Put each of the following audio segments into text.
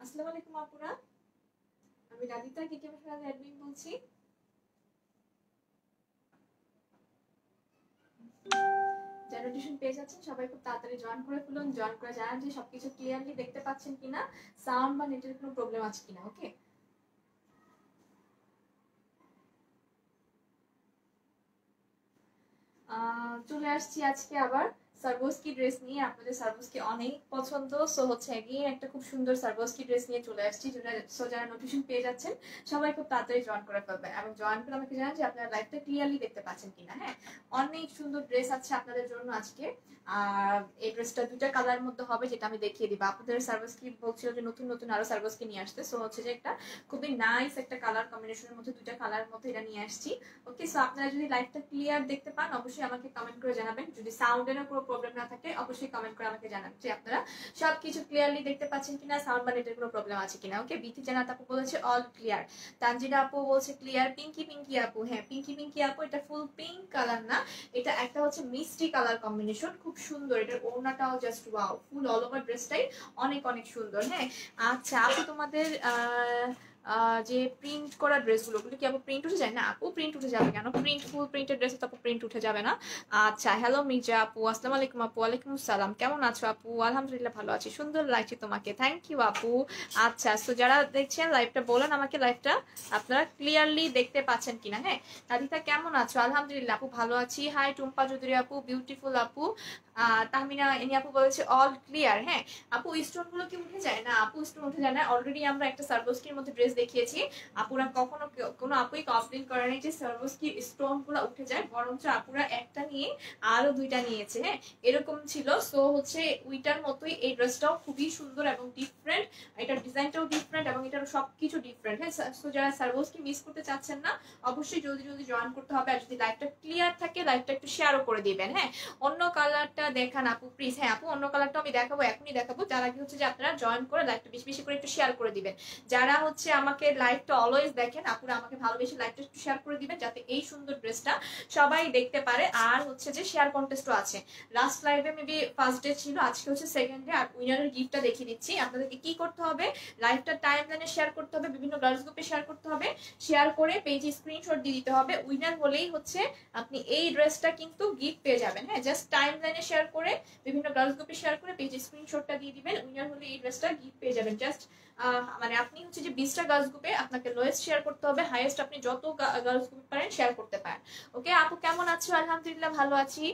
আসসালামু আলাইকুম আপুরা, আমি রাধিতা কেকে ফেরাল অ্যাডমিন বলছি। যারা টিউশন পেয়ে যাচ্ছেন সবাই খুব তাড়াতাড়ি জয়েন করে ফেলুন। জয়েন করে জানান যে সবকিছু ক্লিয়ারলি দেখতে পাচ্ছেন কিনা, সাউন্ড বা নেটের কোনো প্রবলেম আছে কিনা। ওকে, চলে আসছি আজকে আবার সার্বোস্কি ড্রেস নিয়ে। আপনাদের সার্বোস্কি অনেক পছন্দ, সো হচ্ছে এগেইন একটা খুব সুন্দর সার্বোস্কি ড্রেস নিয়ে চলে আসছি। সো যারা নোটিফিকেশন পেয়ে যাচ্ছেন সবাই খুব তাড়াতাড়ি জয়েন করে ফেলবেন এবং জয়েন করে আমাকে জানান যে আপনারা লাইভটা ক্লিয়ারলি দেখতে পাচ্ছেন কিনা। হ্যাঁ, অনেক সুন্দর ড্রেস আছে আপনাদের জন্য আজকে। আর এই ড্রেসটা দুইটা কালারের মধ্যে হবে, যেটা আমি দেখিয়ে দিব। আপনাদের সার্ভিসকি বলছিল যে নতুন নতুন আরো সার্ভিসকি নিয়ে আসতে, সো হচ্ছে যে একটা খুবই নাইস একটা কালার কম্বিনেশনের মধ্যে, দুইটা কালারের মধ্যে এটা নিয়ে আসছি। ওকে, সো আপনারা যদি লাইভটা ক্লিয়ার দেখতে পান অবশ্যই আমাকে কমেন্ট করে জানাবেন। যদি সাউন্ডেরও কোনো প্রবলেম না থাকে অবশ্যই কমেন্ট করে আমাকে জানান যে আপনারা সবকিছু ক্লিয়ারলি দেখতে পাচ্ছেন কিনা, সাউন্ড বা নেটের কোনো প্রবলেম আছে কিনা। ওকে, বিথি জানাত আপু বলেছে অল ক্লিয়ার, তানজিনা আপু বলছে ক্লিয়ার, পিঙ্কি পিঙ্কি আপু, হ্যাঁ পিঙ্কি পিঙ্কি আপু এটা ফুল পিঙ্ক কালার না, এটা একটা হচ্ছে মিষ্টি কালার কম্বিনেশন, খুব সুন্দর। এটার ওড়নাটাও just wow, full all over ড্রেসটাই অনেক অনেক সুন্দর। হ্যাঁ, আচ্ছা আপু তোমাদের যে প্রিন্ট করা ড্রেসগুলো কি আপু প্রিন্ট উঠে যায়? না আপু, প্রিন্ট উঠে যাবে কেন? প্রিন্ট ফুল প্রিন্টের ড্রেসে তো আপু প্রিন্ট উঠে যাবে না। আচ্ছা, হ্যালো মির্জা আপু, আসসালামু আলাইকুম আপু। ওয়ালাইকুম আসসালাম, কেমন আছো আপু? আলহামদুলিল্লাহ ভালো আছি, সুন্দর লাগছে তোমাকে, থ্যাংক ইউ আপু। আচ্ছা, তো যারা দেখছেন লাইভটা বলেন আমাকে লাইভটা আপনারা ক্লিয়ারলি দেখতে পাচ্ছেন কিনা। হ্যাঁ, রাধিতা কেমন আছো? আলহামদুলিল্লাহ আপু ভালো আছি। হাই টুম্পা চৌধুরী আপু, বিউটিফুল আপু। তাহমিনা এনি আপু বলেছে অল ক্লিয়ার। হ্যাঁ আপু, স্টোন গুলো কি উঠে যায়? না আপু, স্টোন উঠে যায় না। অলরেডি আমরা একটা সার্বোস্কির মধ্যে ড্রেস দেখিয়েছি, আপুরা কখনো কোনো আপুই কমপ্লেন করেনি যে সার্বোস্কি স্টোন গুলো উঠে যায়, বরঞ্চ আপুরা একটা নিয়ে আরো দুইটা নিয়েছে। হ্যাঁ, এরকম ছিল। সো হচ্ছে উইটার মতোই এই ড্রেসটাও খুবই সুন্দর এবং ডিফারেন্ট, এটার ডিজাইনটাও ডিফারেন্ট এবং এটার সবকিছু ডিফারেন্ট। হ্যাঁ, সো যারা সার্বোস্কি মিস করতে চাচ্ছেন না অবশ্যই জলদি জলদি জয়েন করতে হবে। আর যদি লাইভটা ক্লিয়ার থাকে লাইভটা একটু শেয়ারও করে দিবেন। হ্যাঁ, অন্য কালারটা দেখান আপু প্লিজ। হ্যাঁ আপু, অন্য কালারটা আমি দেখাবো, এখনই দেখাবো। তার আগে হচ্ছে যে আপনারা জয়েন করে লাইভটা বেশি বেশি করে একটু শেয়ার করে দিবেন। যারা হচ্ছে আমাকে লাইভটা অলওয়েজ দেখেন আপুরা আমাকে ভালোবেসে লাইভটা একটু শেয়ার করে দিবেন, যাতে এই সুন্দর ড্রেসটা সবাই দেখতে পারে। আর হচ্ছে যে শেয়ার কন্টেস্টও আছে, লাস্ট লাইভে মেবি ফার্স্ট ডে ছিল, আজকে হচ্ছে সেকেন্ড ডে। আর উইনারের গিফটটা দেখিয়ে দিচ্ছি। আপনাদেরকে কি করতে হবে, লাইভটা টাইম লাইনে শেয়ার করতে হবে, বিভিন্ন গার্লস গ্রুপে শেয়ার করতে হবে, শেয়ার করে পেজে স্ক্রিনশট দিয়ে দিতে হবে। উইনার হলেই হচ্ছে আপনি এই ড্রেসটা কিন্তু গিফট পেয়ে যাবেন। হ্যাঁ, জাস্ট টাইম লাইনে শেয়ার করে বিভিন্ন গার্লস গ্রুপে শেয়ার করে পেজে স্ক্রিনশটটা দিয়ে দিবেন। উইনার হলে এই ড্রেসটা গিফট পেয়ে যাবেন। জাস্ট মানে আপনি হচ্ছে যে 20টা গার্লস গ্রুপে আপনাকে লোয়েস্ট শেয়ার করতে হবে, হাইয়েস্ট আপনি যত গার্লস গ্রুপে পারেন শেয়ার করতে পারেন। ওকে আপু, কেমন আছো? আলহামদুলিল্লাহ ভালো আছি।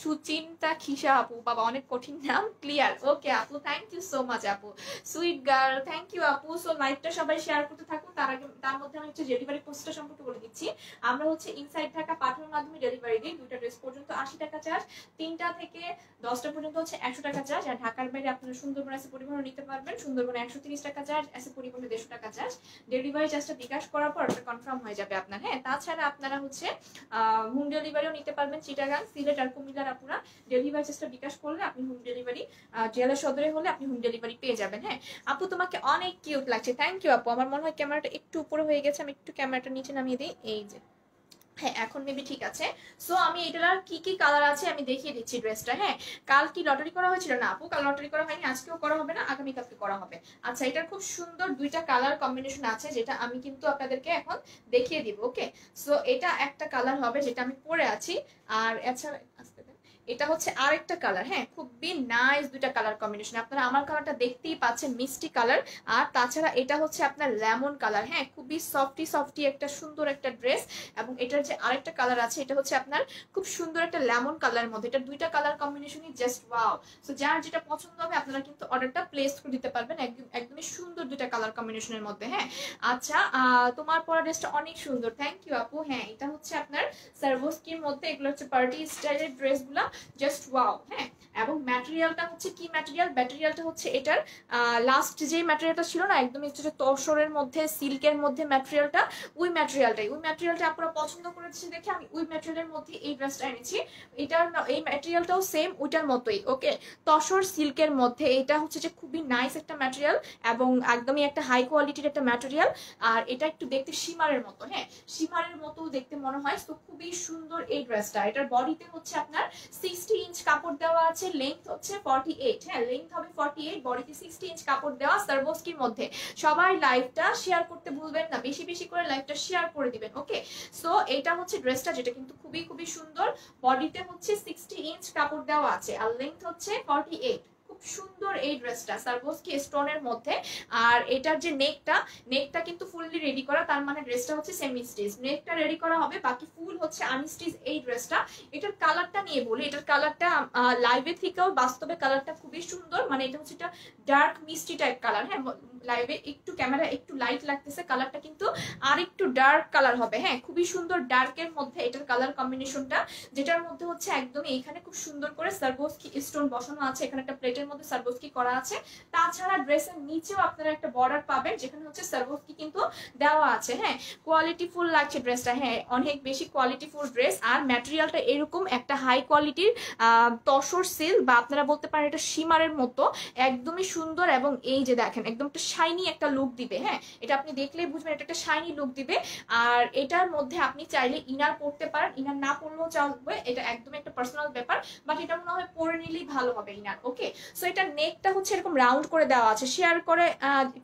সুচিন্তা খিসা আপু, বাবা অনেক কঠিন নাম, ক্লিয়ার। ওকে আপু, থ্যাংক ইউ সো মাচ আপু, সুইট গার্ল, থ্যাংক ইউ আপু। সো লাইভটা সবাই শেয়ার করতে থাকুন। তার আগে তার মধ্যে আমি হচ্ছে ডেলিভারি পোস্টটা সম্পর্কে বলে দিচ্ছি। আমরা হচ্ছে ইনসাইড ঢাকা পাঠানোর মাধ্যমে ডেলিভারি দিই। দুইটা ড্রেস পর্যন্ত 80 টাকা চার্জ, 3টা থেকে 10টা পর্যন্ত হচ্ছে 100 টাকা চার্জ। আর ঢাকার বাইরে আপনারা সুন্দরবন এসে পরিবহন নিতে পারবেন, সুন্দরবনে 130 টাকা চার্জ, এসে পরিবহনে 150 টাকা চার্জ। ডেলিভারি চার্জটা বিকাশ করার পর ওটা কনফার্ম হয়ে যাবে আপনার। হ্যাঁ, তাছাড়া আপনারা হচ্ছে হোম ডেলিভারিও নিতে পারবেন। চিটাগাং, সিলেট আর কুমিল্লার আপনারা ডেলিভারি চার্জটা বিকাশ করলে আপনি হোম ডেলিভারি, জেলা সদরে হলে আপনি হোম ডেলিভারি পেয়ে যাবেন। হ্যাঁ আপু, তোমাকে অনেক কিউট লাগছে, থ্যাংক ইউ আপু। আমার মনে হয় ক্যামেরাটা একটু উপরে হয়ে গেছে, আমি একটু ক্যামেরাটা নিচে নামিয়ে দিই। এই যে, হ্যাঁ এখন মেবি ঠিক আছে। সো আমি এটার কি কি কালার আছে আমি দেখিয়ে দিচ্ছি ড্রেসটা। হ্যাঁ, কাল কি লটারি করা হয়েছিল? না আপু, কাল লটারি করা হয়নি, আজকেও করা হবে না, আগামীকালকে করা হবে। আচ্ছা, এটার খুব সুন্দর দুইটা কালার কম্বিনেশন আছে, যেটা আমি কিন্তু আপনাদেরকে এখন দেখিয়ে দিব। ওকে, সো এটা একটা কালার হবে যেটা আমি পরে আছি। আর এছাড়া এটা হচ্ছে আরেকটা কালার। হ্যাঁ, খুবই নাইস দুইটা কালার কম্বিনেশন। আপনারা আমার কালারটা দেখতেই পাচ্ছেন, মিষ্টি কালার। আর তাছাড়া এটা হচ্ছে আপনার লেমন কালার। হ্যাঁ, খুবই সফটি সফটি একটা সুন্দর একটা ড্রেস। এবং এটার যে আরেকটা কালার আছে এটা হচ্ছে আপনার খুব সুন্দর একটা লেমন কালারের মধ্যে। এটা দুইটা কালার কম্বিনেশনই জাস্ট ওয়াও। সো যার যেটা পছন্দ হবে আপনারা কিন্তু অর্ডারটা প্লেস করে দিতে পারবেন, একদমই সুন্দর দুইটা কালার কম্বিনেশনের মধ্যে। হ্যাঁ, আচ্ছা তোমার পরা ড্রেসটা অনেক সুন্দর, থ্যাংক ইউ আপু। হ্যাঁ, এটা হচ্ছে আপনার সার্ভোস্কির মধ্যে, এগুলো হচ্ছে পার্টি স্টাইলের ড্রেসগুলো, জাস্ট ওয়াও। হ্যাঁ, এবং ম্যাটেরিয়ালটা হচ্ছে কি ম্যাটেরিয়াল? ম্যাটেরিয়ালটা হচ্ছে এটার লাস্ট যে ম্যাটেরিয়ালটা ছিল না, একদমই হচ্ছে তসরের মধ্যে, সিল্কের মধ্যে ম্যাটেরিয়ালটা, ওই ম্যাটেরিয়ালটা আপনারা পছন্দ করেছেন দেখে আমি ওই ম্যাটেরিয়ালের মধ্যে এই ড্রেসটা এনেছি। এটার এই ম্যাটেরিয়ালটাও সেম ওইটার মতোই। ওকে, তসর সিল্কের মধ্যে, এটা হচ্ছে যে খুবই নাইস একটা ম্যাটেরিয়াল এবং একদমই একটা হাই কোয়ালিটির একটা ম্যাটেরিয়াল। আর এটা একটু দেখতে শিমারের মতো, হ্যাঁ শিমারের মতো দেখতে মনে হয়। তো খুবই সুন্দর এই ড্রেসটা। এটার বডিতে হচ্ছে আপনার 60 ইঞ্চ কাপড় দেওয়া আছে, লেন্থ হচ্ছে 48, হ্যাঁ লেন্থ হবে 48, বডিতে 60 ইঞ্চ কাপড় দেওয়া সারবোস্কির মধ্যে। সবাই লাইভটা শেয়ার করতে ভুলবেন না, বেশি বেশি করে লাইভটা শেয়ার করে দিবেন, ওকে। সো এটা হচ্ছে ড্রেসটা, যেটা কিন্তু খুবই খুবই সুন্দর। বডিতে হচ্ছে 60 ইঞ্চ কাপড় দেওয়া আছে আর লেন্থ হচ্ছে 48। খুব সুন্দর এই ড্রেসটা সারবোস্কি স্টোনের মধ্যে। আর এটার যে নেকটা কিন্তু ফুললি রেডি করা, তার মানে ড্রেসটা হচ্ছে সেমি স্টিচ। নেকটা রেডি করা হবে, বাকি ফুল হচ্ছে আনস্টিচ এই ড্রেসটা। এটার কালারটা নিয়ে বলি, এটার কালারটা লাইভে থেকেও বাস্তবে কালারটা খুবই সুন্দর। মানে এটা হচ্ছে একটা ডার্ক মিষ্টি টাইপ কালার, হ্যাঁ লাইভে একটু ক্যামেরা একটু লাইট লাগতেছে, কালারটা কিন্তু আর একটু ডার্ক কালার হবে, হ্যাঁ খুবই সুন্দর ডার্কের মধ্যে এটার কালার কম্বিনেশনটা। যেটার মধ্যে হচ্ছে একদমই এখানে খুব সুন্দর করে সারবোস্কি স্টোন বসানো আছে, এখানে একটা প্লেটের মধ্যে সারবোস্কি করা আছে। তাছাড়া ড্রেসের নিচেও আপনারা একটা বর্ডার পাবেন, যেখানে হচ্ছে সারবোস্কি কিন্তু দেওয়া আছে, হ্যাঁ কোয়ালিটি ফুল লাগছে ড্রেসটা, হ্যাঁ অনেক বেশি কোয়ালিটি ফুল ড্রেস। আর ম্যাটেরিয়ালটা এরকম একটা হাই কোয়ালিটির তসর সিল্ক, বা আপনারা বলতে পারেন এটা শিমারের মতো, একদমই সুন্দর। এবং এই যে দেখেন একদম একটা শাইনি একটা লুক দিবে, হ্যাঁ এটা আপনি দেখলেই বুঝবেন এটা একটা শাইনি লুক দিবে। আর এটার মধ্যে আপনি চাইলে ইনার পরতে পারেন, ইনার না পরলেও চলবে, এটা একদম একটা পার্সোনাল ব্যাপার, বাট এটা মনে হয় পরে নিলেই ভালো হবে ইনার, ওকে। সো এটা নেকটা হচ্ছে এরকম রাউন্ড করে দেওয়া আছে, শেয়ার করে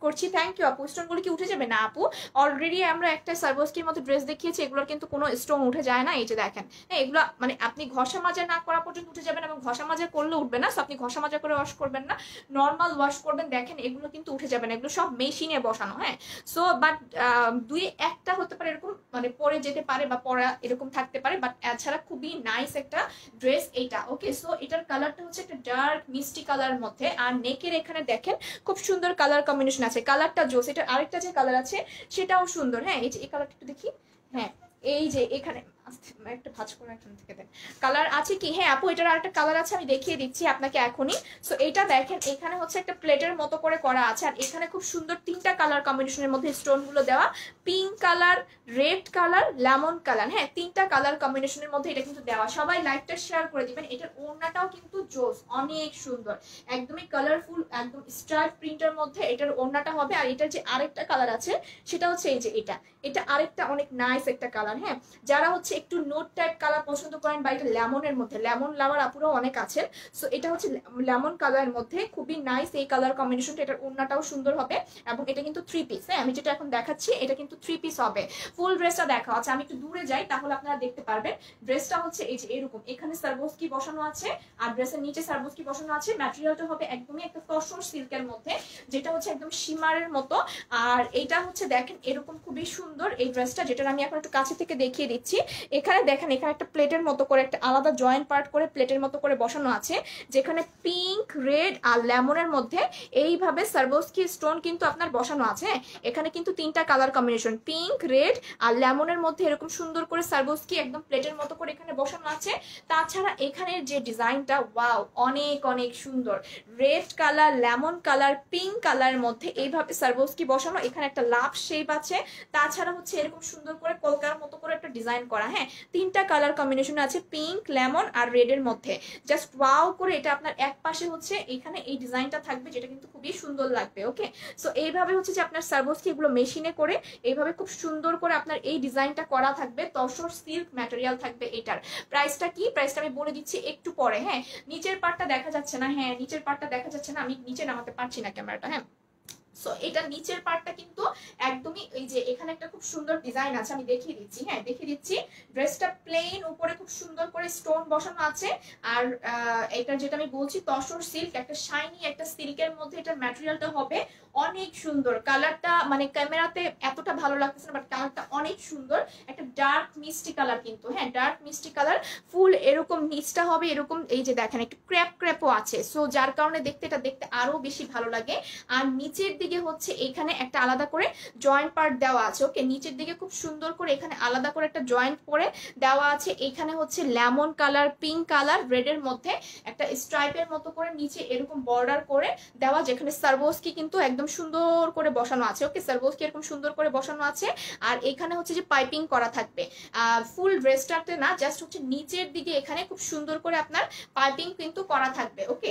করছি, থ্যাংক ইউ আপু। স্টোনগুলো কি উঠে যাবে? না আপু, অলরেডি আমরা একটা সারবোস্কির মতো ড্রেস দেখিয়েছি, এগুলোর কিন্তু কোনো স্টোন উঠে যায় না। এই যে দেখেন, হ্যাঁ এগুলো মানে আপনি ঘষা মাজা না করা পর্যন্ত উঠে যাবেন, এবং ঘষা মাজা করলে উঠবে না। সো আপনি ঘষা মাজা করে ওয়াশ করবেন না, নর্মাল ওয়াশ করবেন, দেখেন এগুলো কিন্তু উঠে যাবে না, এগুলো সব মেশিনে বসানো, হ্যাঁ। সো বাট দুই একটা হতে পারে এরকম মানে পরে যেতে পারে বা পরা এরকম থাকতে পারে, বাট এছাড়া খুবই নাইস একটা ড্রেস এইটা, ওকে। সো এটার কালারটা হচ্ছে একটা ডার্ক মিষ্টি কালার মধ্যে। আর নেকের এখানে দেখেন খুব সুন্দর কালার কম্বিনেশন আছে, কালারটা জোস। এটার আরেকটা যে কালার আছে সেটাও সুন্দর, হ্যাঁ এই যে এই কালারটা একটু দেখি, হ্যাঁ এই যে এখানে একটা ভাঁজ করে এখান থেকে দেন কালার আছে কি, হ্যাঁ আপু এটার আরেকটা কালার আছে, আমি দেখিয়ে দিচ্ছি আপনাকে এখনই। সো এটা দেখেন এখানে হচ্ছে একটা প্লেটের মতো করে করা আছে, আর এখানে খুব সুন্দর তিনটা কালার কম্বিনেশনের মধ্যে স্টোন গুলো দেওয়া, pink colour, red colour, lemon colour, হ্যাঁ তিনটা কালার কম্বিনেশনের মধ্যে এটা কিন্তু দেওয়া। সবাই লাইকটা শেয়ার করে দিবেন। এটার ওড়নাটাও কিন্তু জোস, অনেক সুন্দর, একদমই কালারফুল, একদম স্ট্রাইপ প্রিন্টের মধ্যে এটার ওড়নাটা হবে। আর এটার যে আরেকটা কালার আছে সেটা হচ্ছে এই যে এটা আরেকটা অনেক নাইস একটা কালার, হ্যাঁ যারা হচ্ছে একটু নোট টাইপ কালার পছন্দ করেন, বা এটা লেমনের মধ্যে, লেমন লাভার আপুরাও অনেক আছেন। সো এটা হচ্ছে লেমন কালারের মধ্যে, খুবই নাইস এই কালার কম্বিনেশনটা। এটার ওড়নাটাও সুন্দর হবে, এবং এটা কিন্তু 3 পিস, হ্যাঁ আমি যেটা এখন দেখাচ্ছি এটা কিন্তু 3 পিস হবে। ফুল ড্রেসটা দেখা আছে, আমি একটু দূরে যাই তাহলে আপনারা দেখতে পারবেন। ড্রেসটা হচ্ছে এই যে এরকম, এখানে সারবোস্কি বসানো আছে আর ড্রেসের নিচে সারবোস্কি বসানো আছে। ম্যাটেরিয়ালটা হবে একদমই একটা তসর সিল্কের মধ্যে, যেটা হচ্ছে একদম শিমারের মতো। আর এটা হচ্ছে দেখেন এরকম খুবই সুন্দর এই ড্রেসটা, যেটা আমি এখন একটু কাছে থেকে দেখিয়ে দিচ্ছি। এখানে দেখেন এখানে একটা প্লেটের মতো করে একটা আলাদা জয়েন্ট পার্ট করে প্লেটের মতো করে বসানো আছে, যেখানে পিঙ্ক, রেড আর লেমনের মধ্যে এইভাবে সারবোস্কি স্টোন কিন্তু আপনার বসানো আছে। এখানে কিন্তু তিনটা কালার কম্বিনেশন, পিঙ্ক, রেড আর লেমনের মধ্যে এরকম সুন্দর করে সারবোস্কি একদম প্লেটের মতো করে এখানে বসানো আছে। তাছাড়া এখানে যে ডিজাইনটা ওয়াও অনেক অনেক সুন্দর, red colour, lemon colour, pink কালারের মধ্যে এইভাবে সারবোস্কি বসানো। এখানে একটা লাভ শেপ আছে, তাছাড়া হচ্ছে এরকম সুন্দর করে কলকার মতো করে একটা ডিজাইন করা, হ্যাঁ তিনটা কালার কম্বিনেশন আছে, পিঙ্ক, লেমন আর রেড এর মধ্যে। জাস্ট ওয়াও করে এটা আপনার এক পাশে হচ্ছে এখানে এই ডিজাইনটা থাকবে, যেটা কিন্তু খুবই সুন্দর লাগবে, ওকে। সো এইভাবে হচ্ছে যে আপনার সারবোস্কি এগুলো মেশিনে করে এইভাবে খুব সুন্দর করে আপনার এই ডিজাইনটা করা থাকবে, তসর সিল্ক ম্যাটেরিয়াল থাকবে। এটার প্রাইসটা কি, প্রাইসটা আমি বলে দিচ্ছি একটু পরে, হ্যাঁ নিচের পার্টটা দেখা যাচ্ছে না, হ্যাঁ নিচের পার্টটা দেখা যাচ্ছে না, আমি নিচে নামাতে পারছি না ক্যামেরাটা, হ্যাঁ। সো এটা নিচের পার্টটা কিন্তু একদমই এই যে এখানে একটা খুব সুন্দর ডিজাইন আছে, আমি দেখিয়ে দিচ্ছি, হ্যাঁ দেখিয়ে দিচ্ছি। ড্রেসটা প্লেন, উপরে খুব সুন্দর করে স্টোন বসানো আছে। আর এটা যেটা আমি বলছি তসর সিল্ক, একটা শাইনি একটা সিল্কের মধ্যে এটার ম্যাটেরিয়ালটা হবে অনেক সুন্দর। কালারটা মানে ক্যামেরাতে এতটা ভালো লাগতেছে না, বাট কালারটা অনেক সুন্দর, একটা ডার্ক মিষ্টি কালার কিন্তু, হ্যাঁ ডার্ক মিষ্টি কালার। ফুল এরকম নিচটা হবে এরকম, এই যে দেখেন একটু ক্র্যাপ ক্র্যাপও আছে, সো যার কারণে এটা দেখতে আরো বেশি ভালো লাগে। আর নিচের দিকে হচ্ছে এখানে একটা আলাদা করে জয়েন্ট পার্ট দেওয়া আছে, ওকে নিচের দিকে খুব সুন্দর করে এখানে আলাদা করে একটা জয়েন্ট করে দেওয়া আছে। এখানে হচ্ছে lemon colour, pink colour, red এর মধ্যে একটা স্ট্রাইপের মতো করে নিচে এরকম বর্ডার করে দেওয়া, যেখানে সারবোস্কি কিন্তু একদম সুন্দর করে বসানো আছে। ওকে, সার্ভোস্কি এরকম সুন্দর করে বসানো আছে। আর এখানে হচ্ছে যে পাইপিং করা থাকবে, ফুল ড্রেসটাতে না, জাস্ট হচ্ছে নিচের দিকে এখানে খুব সুন্দর করে আপনার পাইপিং কিন্তু করা থাকবে। ওকে,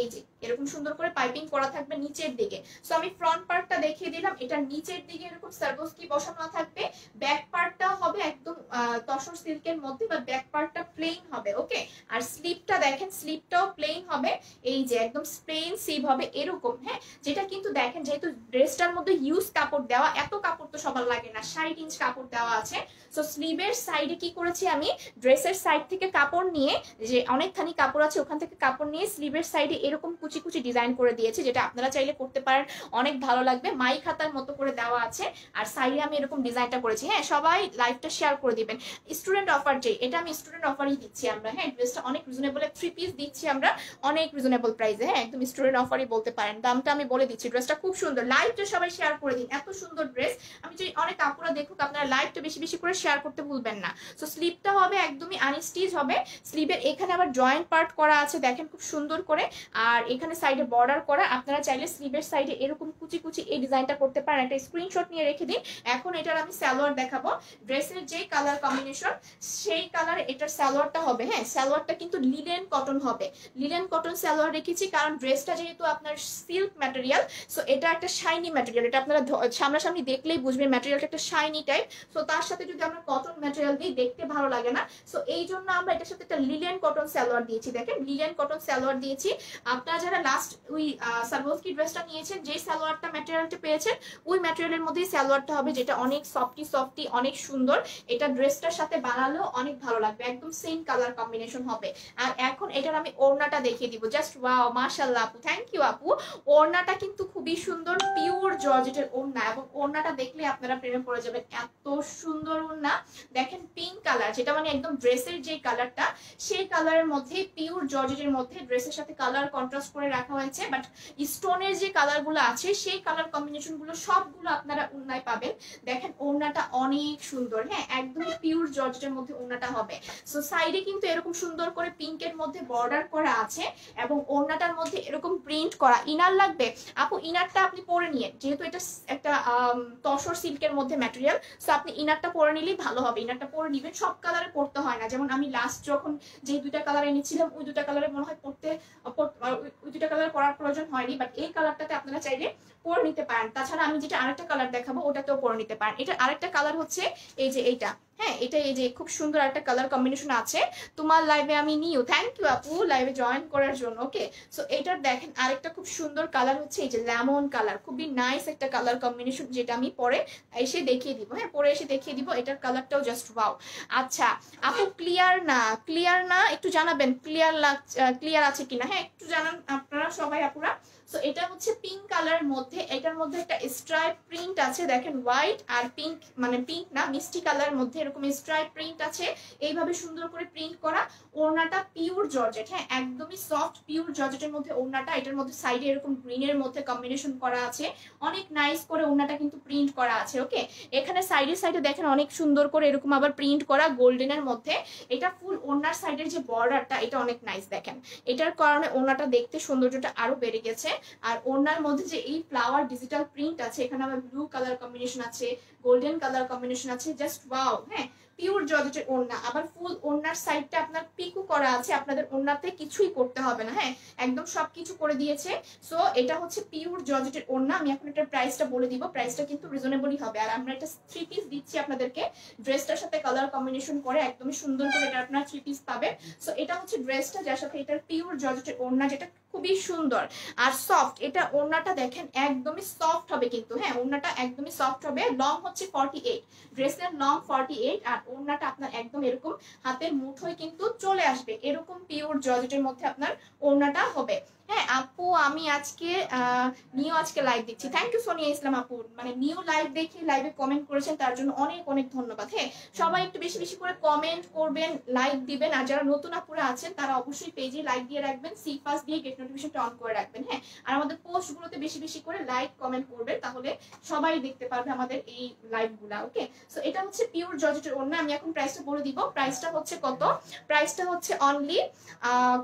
এই যে এরকম সুন্দর করে পাইপিং করা থাকবে নিচের দিকে। সো আমি ফ্রন্ট পার্টটা দেখিয়ে দিলাম, এটা নিচের দিকে এরকম সার্ভোস্কি বসানো থাকবে। ব্যাক পার্টটা হবে একদম তসর সিল্কের মধ্যে, বা ব্যাক পার্টটা প্লেন হবে। ওকে, আর স্লিপটা দেখেন, স্লিপটাও প্লেন হবে, এই যে একদম প্লেন স্লিভ হবে এরকম। হ্যাঁ, যেটা কিন্তু দেখেন যেহেতু ড্রেসটার মধ্যে হিউজ কাপড় দেওয়া, এত কাপড় তো সবার লাগে না, 60 ইঞ্চ কাপড় দেওয়া আছে। সো স্লিভের সাইডে কি করেছি আমি, ড্রেসের সাইড থেকে কাপড় নিয়ে, যে অনেকখানি কাপড় আছে ওখান থেকে কাপড় নিয়ে স্লিভের সাইডে এরকম কুচি কুচি ডিজাইন করে দিয়েছি, যেটা আপনারা চাইলে করতে পারেন, অনেক ভালো লাগবে। মাই খাতার মতো করে দেওয়া আছে, আর সাইডে আমি এরকম ডিজাইনটা করেছি। হ্যাঁ, সবাই লাইভটা শেয়ার করে দিবেন। স্টুডেন্ট অফার, যে এটা আমি স্টুডেন্ট অফারই দিচ্ছি আমরা। হ্যাঁ, ড্রেসটা অনেক রিজনেবল, 3 পিস দিচ্ছি আমরা অনেক রিজনেবল প্রাইসে। হ্যাঁ, একদম স্টুডেন্ট অফারই বলতে পারেন, দামটা আমি বলে দিচ্ছি। ড্রেসটা খুব সুন্দর, লাইভটা সবাই শেয়ার করে দিন, এত সুন্দর ড্রেস। আমি চাই অনেক আপুরা দেখুক, আপনারা লাইভটা বেশি বেশি করে শেয়ার করতে ভুলবেন না। সো স্লিভটা হবে একদমই আনস্টিচ হবে, স্লিভের এখানে আবার জয়েন্ট পার্ট করা আছে দেখেন খুব সুন্দর করে, আর এখানে সাইডে বর্ডার করা। আপনারা চাইলে স্লিভের সাইডে এরকম কুচি কুচি এই ডিজাইনটা করতে পারেন, একটা স্ক্রিনশট নিয়ে রেখে দিন। এখন এটার আমি সালোয়ার দেখাবো, ড্রেসের যে কালার কম্বিনেশন সেই কালার এটার সালোয়ারটা হবে। হ্যাঁ, সালোয়ারটা কিন্তু লিলেন কটন হবে, লিলেন কটন সালোয়ার রেখেছি, কারণ ড্রেসটা যেহেতু আপনার সিল্ক ম্যাটেরিয়াল, সো এটা একটা শাইনি ম্যাটেরিয়াল, এটা আপনারা সামনাসামনি দেখলেই বুঝবেন ম্যাটেরিয়ালটা একটা শাইনি টাইপ। সো তার সাথে যদি আমরা কটন ম্যাটেরিয়াল দিই দেখতে ভালো লাগে না, সো এই জন্য আমরা এটার সাথে একটা লিলেন কটন সালোয়ার দিয়েছি। দেখেন লিলেন কটন সালোয়ার দিয়েছি। আপনারা যারা লাস্ট ওই সার্ভোস্কি ড্রেসটা নিয়েছেন, যে সালোয়ারটা ম্যাটেরিয়ালটা পেয়েছেন ওই ম্যাটেরিয়ালের মধ্যেই সালোয়ারটা হবে, যেটা অনেক সফটি সফটি, অনেক সুন্দর। এটা ড্রেসটার সাথে বানালেও অনেক ভালো লাগবে, একদম সেম কালার কম্বিনেশন হবে। আর এখন এটার আমি ওড়নাটা দেখিয়ে দিব, জাস্ট ওয়াও, মাশাআল্লাহ আপু, থ্যাংক ইউ আপু। ওড়নাটা কিন্তু খুবই সুন্দর, পিওর জর্জেটের ওড়না, এবং ওড়নাটা দেখলে আপনারা প্রেমে পড়ে যাবেন, এত সুন্দর ওড়না। দেখেন পিঙ্ক কালার, যেটা মানে একদম ড্রেসের যে কালারটা সেই কালারের মধ্যে, পিওর জর্জেটের মধ্যে ড্রেসের সাথে কালার কন্ট্রাস্ট করে রাখা হয়েছে, বাট স্টোনের যে কালারগুলো আছে সেই কালার কম্বিনেশন গুলো সবগুলো আপনারা ওড়নায় পাবেন। দেখেন ওড়নাটা অনেক সুন্দর, হ্যাঁ একদম পিওর জর্জেটের মধ্যে ওড়নাটা হবে। সো সাইডে কিন্তু এরকম সুন্দর করে পিঙ্কের মধ্যে বর্ডার করা আছে, এবং ওড়নাটার মধ্যে এরকম প্রিন্ট করা। ইনার লাগবে আপু, ইনারটা আপনি পরে নিয়ে, যেহেতু এটা একটা তসর সিল্কের মধ্যে ম্যাটেরিয়াল, সো আপনি ইনারটা পরে নিলেই ভালো হবে। ইনারটা পরে নিবেন, সব কালারে পরতে হয় না, যেমন আমি লাস্ট যখন যে দুইটা কালার এনেছিলাম ওই দুটা কালারে মনে হয় পরতে, ওই দুটা কালার পরার প্রয়োজন হয়নি, বাট এই কালারটাতে আপনারা চাইলে পরে নিতে পারেন। তাছাড়া আমি যেটা আরেকটা কালার দেখাবো ওটাতেও পরে নিতে পারেন। এটা আরেকটা কালার হচ্ছে এই যে এইটা, হ্যাঁ এটা এই যে খুব সুন্দর একটা কালার কম্বিনেশন আছে। তোমার লাইভে আমি নিউ, থ্যাংক ইউ আপু লাইভে জয়েন করার জন্য। ওকে, সো এটার দেখেন আরেকটা খুব সুন্দর কালার হচ্ছে এই যে লেমন কালার, খুবই নাইস একটা কালার কম্বিনেশন, যেটা আমি পরে এসে দেখিয়ে দিব। হ্যাঁ, পরে এসে দেখিয়ে দিব, এটার কালারটাও জাস্ট ওয়াও। আচ্ছা আপু, ক্লিয়ার না, ক্লিয়ার না, একটু জানাবেন ক্লিয়ার আছে কিনা। হ্যাঁ একটু জানান আপনারা সবাই আপুরা। সো এটা হচ্ছে পিঙ্ক কালারের মধ্যে, এটার মধ্যে একটা স্ট্রাইপ প্রিন্ট আছে, দেখেন হোয়াইট আর পিঙ্ক, মানে পিঙ্ক না মিষ্টি কালারের মধ্যে এরকম স্ট্রাইপ প্রিন্ট আছে, এইভাবে সুন্দর করে প্রিন্ট করা। ওড়নাটা পিওর জর্জেট, হ্যাঁ একদমই সফট পিওর জর্জেটের মধ্যে ওড়নাটা। এটার মধ্যে সাইডে এরকম গ্রিনের মধ্যে কম্বিনেশন করা আছে, অনেক নাইস করে ওড়নাটা কিন্তু প্রিন্ট করা আছে। ওকে, এখানে সাইডে দেখেন অনেক সুন্দর করে এরকম আবার প্রিন্ট করা গোল্ডেনের মধ্যে। এটা ফুল ওড়নার সাইডের যে বর্ডারটা এটা অনেক নাইস, দেখেন এটার কারণে ওড়নাটা দেখতে সৌন্দর্যটা আরো বেড়ে গেছে। আর ওড়নার মধ্যে যে এই ফ্লাওয়ার ডিজিটাল প্রিন্ট আছে, এখানে আবার ব্লু কালার কম্বিনেশন আছে, গোল্ডেন কালার কম্বিনেশন আছে, জাস্ট ওয়াও। হ্যাঁ, পিওর জর্জেটের ওড়না, আবার ফুল ওড়নার সাইডটা আপনার পিকু করা আছে, আপনাদের ওড়নাতে কিছুই করতে হবে না। হ্যাঁ, একদম সবকিছু করে দিয়েছে। সো এটা হচ্ছে পিওর জর্জেটের ওড়না। আমি এখন এটার প্রাইসটা বলে দিব, প্রাইসটা কিন্তু রিজনেবলই হবে। আর আমরা এটা 3 পিস দিচ্ছি আপনাদেরকে, ড্রেসটার সাথে কালার কম্বিনেশন করে একদমই সুন্দর করে এটা আপনারা 3 পিস পাবেন। সো এটা হচ্ছে ড্রেসটা, যার সাথে এটার পিওর জর্জেটের ওড়না, যেটা খুবই সুন্দর আর সফট। এটা ওড়নাটা দেখেন একদমই সফট হবে কিন্তু, হ্যাঁ ওড়নাটা একদমই সফট হবে। লং হচ্ছে 48, ড্রেসের লং 48, আর ওড়নাটা আপনার একদম এরকম হাতের মুঠোয় কিন্তু চলে আসবে, এরকম পিওর জর্জেটের মধ্যে আপনার ওড়নাটা হবে। হ্যাঁ আপু, আমি আজকে আজকে লাইভ দেখছি, থ্যাংক ইউ সোনিয়া ইসলাম আপু, মানে নিউ লাইভ দেখে লাইভে কমেন্ট করেছেন তার জন্য অনেক অনেক ধন্যবাদ। হ্যাঁ, সবাই একটু বেশি বেশি করে কমেন্ট করবেন, লাইক দিবেন, আর যারা নতুন আপুরা আছেন তারা অবশ্যই পেজে লাইক দিয়ে রাখবেন, সি ফার্স্ট দিয়ে গেট নোটিফিকেশনটা অন করে রাখবেন। হ্যাঁ, আর আমাদের পোস্টগুলোতে বেশি বেশি করে লাইক কমেন্ট করবেন, তাহলে সবাই দেখতে পারবে আমাদের এই লাইভগুলা। ওকে, সো এটা হচ্ছে পিওর জর্জেটের ওড়না। আমি এখন প্রাইসটা বলে দিব, প্রাইসটা হচ্ছে কত, প্রাইসটা হচ্ছে অনলি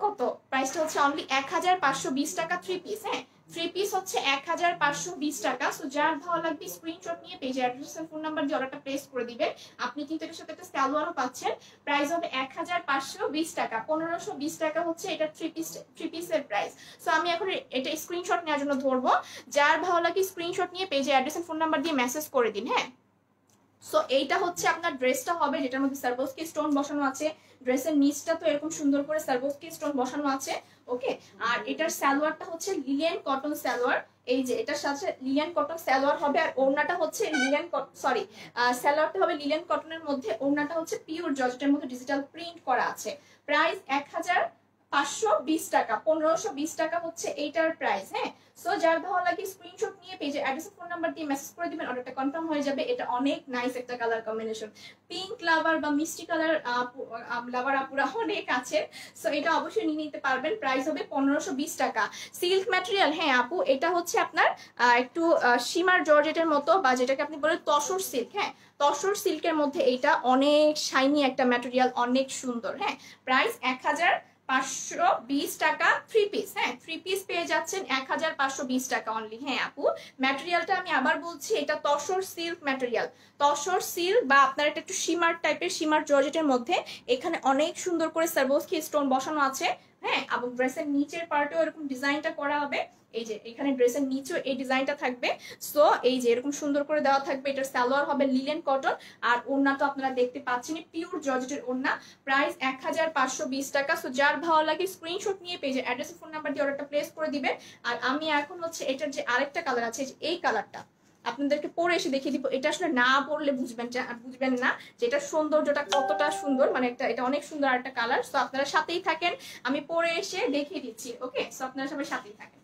কত, প্রাইসটা হচ্ছে অনলি 1520 টাকা 3 পিস। হ্যাঁ, থ্রি পিস হচ্ছে 1520 টাকা। সো যার ভালো লাগবে স্ক্রিনশট নিয়ে পেজে অ্যাড্রেস আর ফোন নাম্বার দিয়ে অর্ডারটা প্লেস করে দিবেন। আপনি কিন্তু এটার সাথে একটা সালোয়ারও পাচ্ছেন। প্রাইস হবে 1520 টাকা। 1520 টাকা হচ্ছে এটা থ্রি পিসের প্রাইস। সো আমি এখন এটা স্ক্রিনশট নেওয়ার জন্য ধরবো। যার ভালো লাগে স্ক্রিনশট নিয়ে পেজে অ্যাড্রেস আর ফোন নাম্বার দিয়ে মেসেজ করে দিন। হ্যাঁ, সো এইটা হচ্ছে আপনার ড্রেসটা হবে, যেটার মধ্যে সারবোস্কি স্টোন বসানো আছে। ড্রেসের নিচটা তো এরকম সুন্দর করে সারবোস্কি স্টোন বসানো আছে। ওকে, আর এটার সালোয়ারটা হচ্ছে লিলেন কটন সালোয়ার। এই যে এটার সাথে লিলেন কটন সালোয়ার হবে, আর ওড়নাটা হচ্ছে সালোয়ারটা হবে লিলেন কটনের মধ্যে, ওড়নাটা হচ্ছে পিওর জর্জেটের মধ্যে ডিজিটাল প্রিন্ট করা আছে। প্রাইস 1520 টাকা। 1520 টাকা হচ্ছে এইটার প্রাইস। হ্যাঁ, সো যার ভালো লাগে স্ক্রিনশট নিয়ে পেজে অ্যাড্রেস ফোন নাম্বার দিয়ে মেসেজ করে দিবেন, অর্ডারটা কনফার্ম হয়ে যাবে। এটা অনেক নাইস একটা কালার কম্বিনেশন। পিঙ্ক লাভার বা মিষ্টি কালার লাভার আপুরা অনেক আছে, সো এটা অবশ্যই নিয়ে নিতে পারবেন। প্রাইস হবে 1520 টাকা। Silk material. হ্যাঁ আপু, এটা হচ্ছে আপনার একটু শিমার জর্জেটের মতো, বা যেটাকে আপনি বলেন তসর সিল্ক। হ্যাঁ, তসর সিল্কের মধ্যে এইটা অনেক শাইনি একটা ম্যাটেরিয়াল, অনেক সুন্দর। হ্যাঁ, প্রাইস 1520 টাকা থ্রি পিস। হ্যাঁ, থ্রি পিস পেয়ে যাচ্ছেন 1520 টাকা অনলি। হ্যাঁ আপু, ম্যাটেরিয়ালটা আমি আবার বলছি, এটা tussar silk material. Tussar silk বা আপনার এটা একটু শিমার টাইপের, শিমার জর্জেটের মধ্যে এখানে অনেক সুন্দর করে সারবোস্কি স্টোন বসানো আছে। হ্যাঁ, এবং ড্রেসের নিচের পার্টেও এরকম ডিজাইনটা করা হবে। এই যে এখানে ড্রেসের নিচেও এই ডিজাইনটা থাকবে। সো এই যে এরকম সুন্দর করে দেওয়া থাকবে। এটার সালোয়ার হবে লিলেন কটন, আর ওড়না তো আপনারা দেখতে পাচ্ছেন পিওর জর্জেটের ওড়না। প্রাইস 1520 টাকা। সো যার ভালো লাগে স্ক্রিনশট নিয়ে পেজে অ্যাড্রেস ফোন নাম্বার দিয়ে অর্ডারটা প্লেস করে দিবেন। আর আমি এখন হচ্ছে এটার যে আরেকটা কালার আছে, এই কালারটা আপনাদেরকে পরে এসে দেখিয়ে দিব। এটা আসলে না পড়লে বুঝবেন না যে এটার সৌন্দর্যটা কতটা সুন্দর। মানে এটা অনেক সুন্দর একটা কালার। সো আপনারা সাথেই থাকেন, আমি পরে এসে দেখিয়ে দিচ্ছি। ওকে, সো আপনারা সবাই সাথেই থাকেন।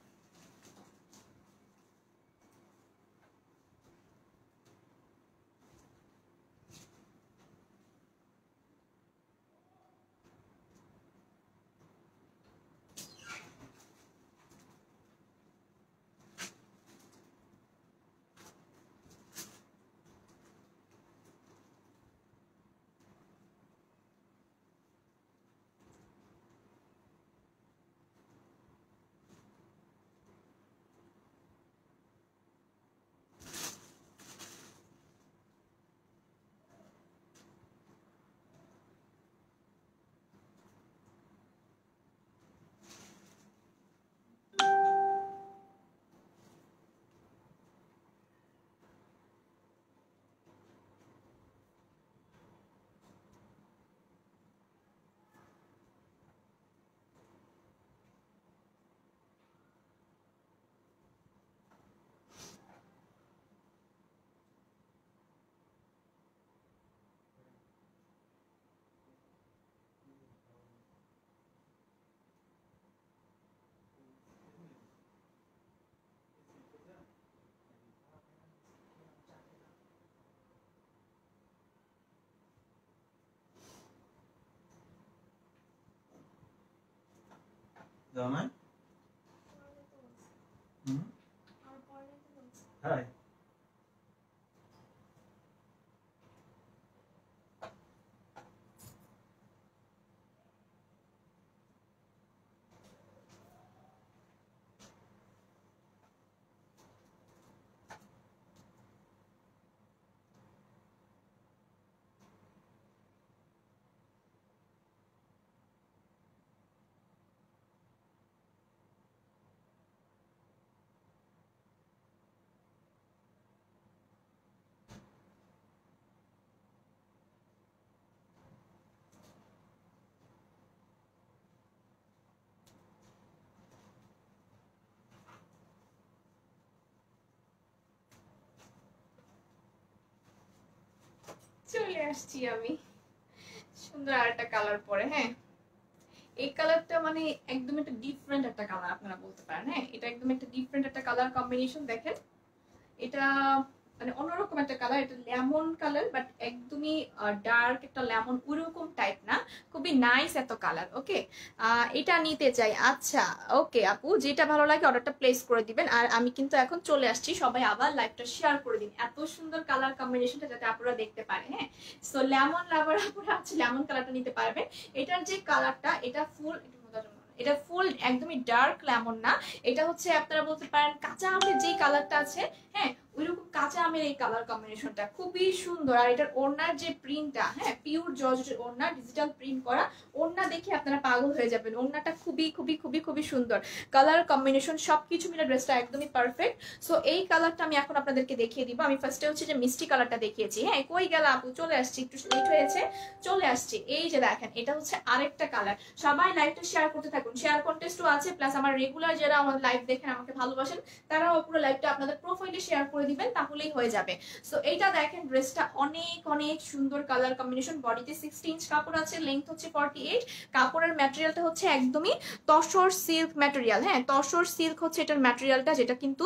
Zaman? Hai. চলে আসছি আমি সুন্দর আরেকটা কালার পরে। হ্যাঁ, এই কালারটা মানে একদম একটা ডিফারেন্ট একটা কালার আপনারা বলতে পারেন। হ্যাঁ, এটা একদম একটা ডিফারেন্ট একটা কালার কম্বিনেশন। দেখেন এটা মানে অন্যরকম একটা কালার। এটা লেমন কালার, বাট একদমই ডার্ক একটা লেমন, ওরকম টাইপ না, খুবই নাইস এত কালার। ওকে, এটা নিতে চাই। আচ্ছা ওকে আপু, যেটা ভালো লাগে অর্ডারটা প্লেস করে দিবেন। আর আমি কিন্তু এখন চলে আসছি, সবাই আবার লাইভটা শেয়ার করে দিন, এত সুন্দর কালার কম্বিনেশনটা যাতে আপনারা দেখতে পারেন। হ্যাঁ, সো লেমন লাভার আপুরা আছে, লেমন কালারটা নিতে পারবেন। এটার যে কালারটা, এটা ফুল এটা ফুল একদমই ডার্ক লেমন না, এটা হচ্ছে আপনারা বলতে পারেন কাঁচা আমের যেই কালারটা আছে, হ্যাঁ ওইরকম কাঁচা আমের এই কালার কম্বিনেশনটা খুবই সুন্দর। আর এটার ওড়নার যে প্রিন্টটা, হ্যাঁ পিওর জর্জেটের ওড়না, ডিজিটাল প্রিন্ট করা ওড়না দেখে আপনারা পাগল হয়ে যাবেন। ওড়নাটা খুবই খুবই খুবই খুবই সুন্দর, কালার কম্বিনেশন সবকিছু মিলে ড্রেসটা একদমই পারফেক্ট। সো এই কালারটা আমি এখন আপনাদেরকে দেখিয়ে দিব। আমি ফার্স্টে হচ্ছে যে মিষ্টি কালারটা দেখিয়েছি, হ্যাঁ কই গেল আপু, চলে আসছি, একটু লেট হয়েছে, চলে আসছি। এই যে দেখেন এটা হচ্ছে আরেকটা কালার। সবাই লাইভটা শেয়ার করতে থাকুন, শেয়ার কন্টেস্টও আছে, প্লাস আমার রেগুলার যারা আমার লাইভ দেখেন আমাকে ভালোবাসেন তারাও পুরো লাইভটা আপনাদের প্রোফাইলে শেয়ার করে দিবেন, তাহলেই হয়ে যাবে। সো এইটা দেখেন ড্রেসটা অনেক অনেক সুন্দর কালার কম্বিনেশন। বডিতে 60 ইঞ্চ কাপড় আছে, লেন্থ হচ্ছে 48। কাপড়ের ম্যাটেরিয়ালটা হচ্ছে একদমই তসর সিল্ক ম্যাটেরিয়াল, হ্যাঁ তসর সিল্ক হচ্ছে এটার ম্যাটেরিয়ালটা, যেটা কিন্তু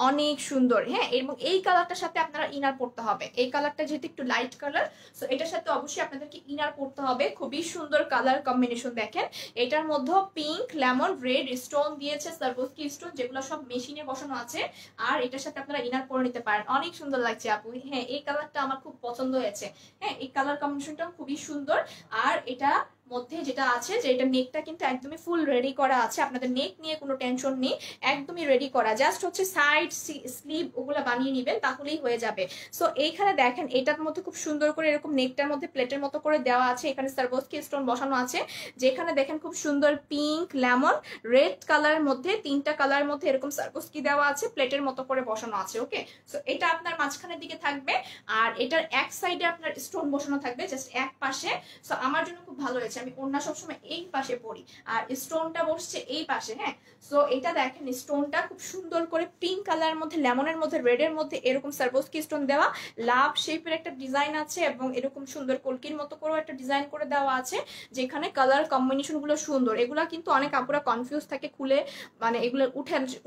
অনেক সুন্দর। হ্যাঁ এবং এই কালারটার সাথে আপনারা ইনার পড়তে হবে, এই কালারটা যেহেতু একটু লাইট কালার, সো এটার সাথে অবশ্যই আপনাদেরকে ইনার পড়তে হবে। খুবই সুন্দর কালার কম্বিনেশন দেখেন, এটার মধ্যে পিঙ্ক লেমন রেড স্টোন দিয়েছে, সারবোস্কি স্টোন, যেগুলো সব মেশিনে বসানো আছে। আর এটার সাথে আপনারা ইনার পরে নিতে পারেন, অনেক সুন্দর লাগছে আপু। হ্যাঁ এই কালারটা আমার খুব পছন্দ হয়েছে, হ্যাঁ এই কালার কম্বিনেশনটা খুবই সুন্দর। আর এটা মধ্যে যেটা আছে যে এটা নেকটা কিন্তু একদমই ফুল রেডি করা আছে, আপনাদের নেক নিয়ে কোনো টেনশন নেই, একদমই রেডি করা, জাস্ট হচ্ছে সাইড স্লিভ ওগুলা বানিয়ে নেবেন তাহলেই হয়ে যাবে। সো এইখানে দেখেন এটার মধ্যে খুব সুন্দর করে এরকম নেকটার মধ্যে প্লেটের মতো করে দেওয়া আছে, এখানে সারবোস্কি স্টোন বসানো আছে, যেখানে দেখেন খুব সুন্দর পিঙ্ক লেমন রেড কালারের মধ্যে তিনটা কালারের মধ্যে এরকম সারবোস্কি দেওয়া আছে, প্লেটের মতো করে বসানো আছে। ওকে সো এটা আপনার মাঝখানের দিকে থাকবে, আর এটার এক সাইডে আপনার স্টোন বসানো থাকবে জাস্ট এক পাশে। সো আমার জন্য খুব ভালো হয়েছে, আমি ওড়না সবসময় এই পাশে পরি আর স্টোনটা বসছে এই পাশে। হ্যাঁ সো এটা দেখেন স্টোনটা খুব সুন্দর করে পিঙ্ক কালারের মধ্যে লেমনের মধ্যে রেডের মধ্যে এরকম সারবোস্কি স্টোন দেওয়া, লাভ শেপের একটা ডিজাইন আছে এবং এরকম সুন্দর কলকির মতো করে একটা ডিজাইন করে দেওয়া আছে, যেখানে কালার কম্বিনেশন গুলো সুন্দর। এগুলা কিন্তু অনেক আপুরা কনফিউজ থাকে খুলে, মানে এগুলো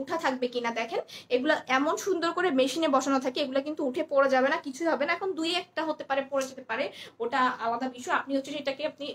উঠা থাকবে কিনা, দেখেন এগুলা এমন সুন্দর করে মেশিনে বসানো থাকে, এগুলা কিন্তু উঠে পড়ে যাবে না, কিছু হবে না। এখন দুই একটা হতে পারে পড়ে যেতে পারে, ওটা আলাদা বিষয়। আপনি হচ্ছে এটাকে আপনি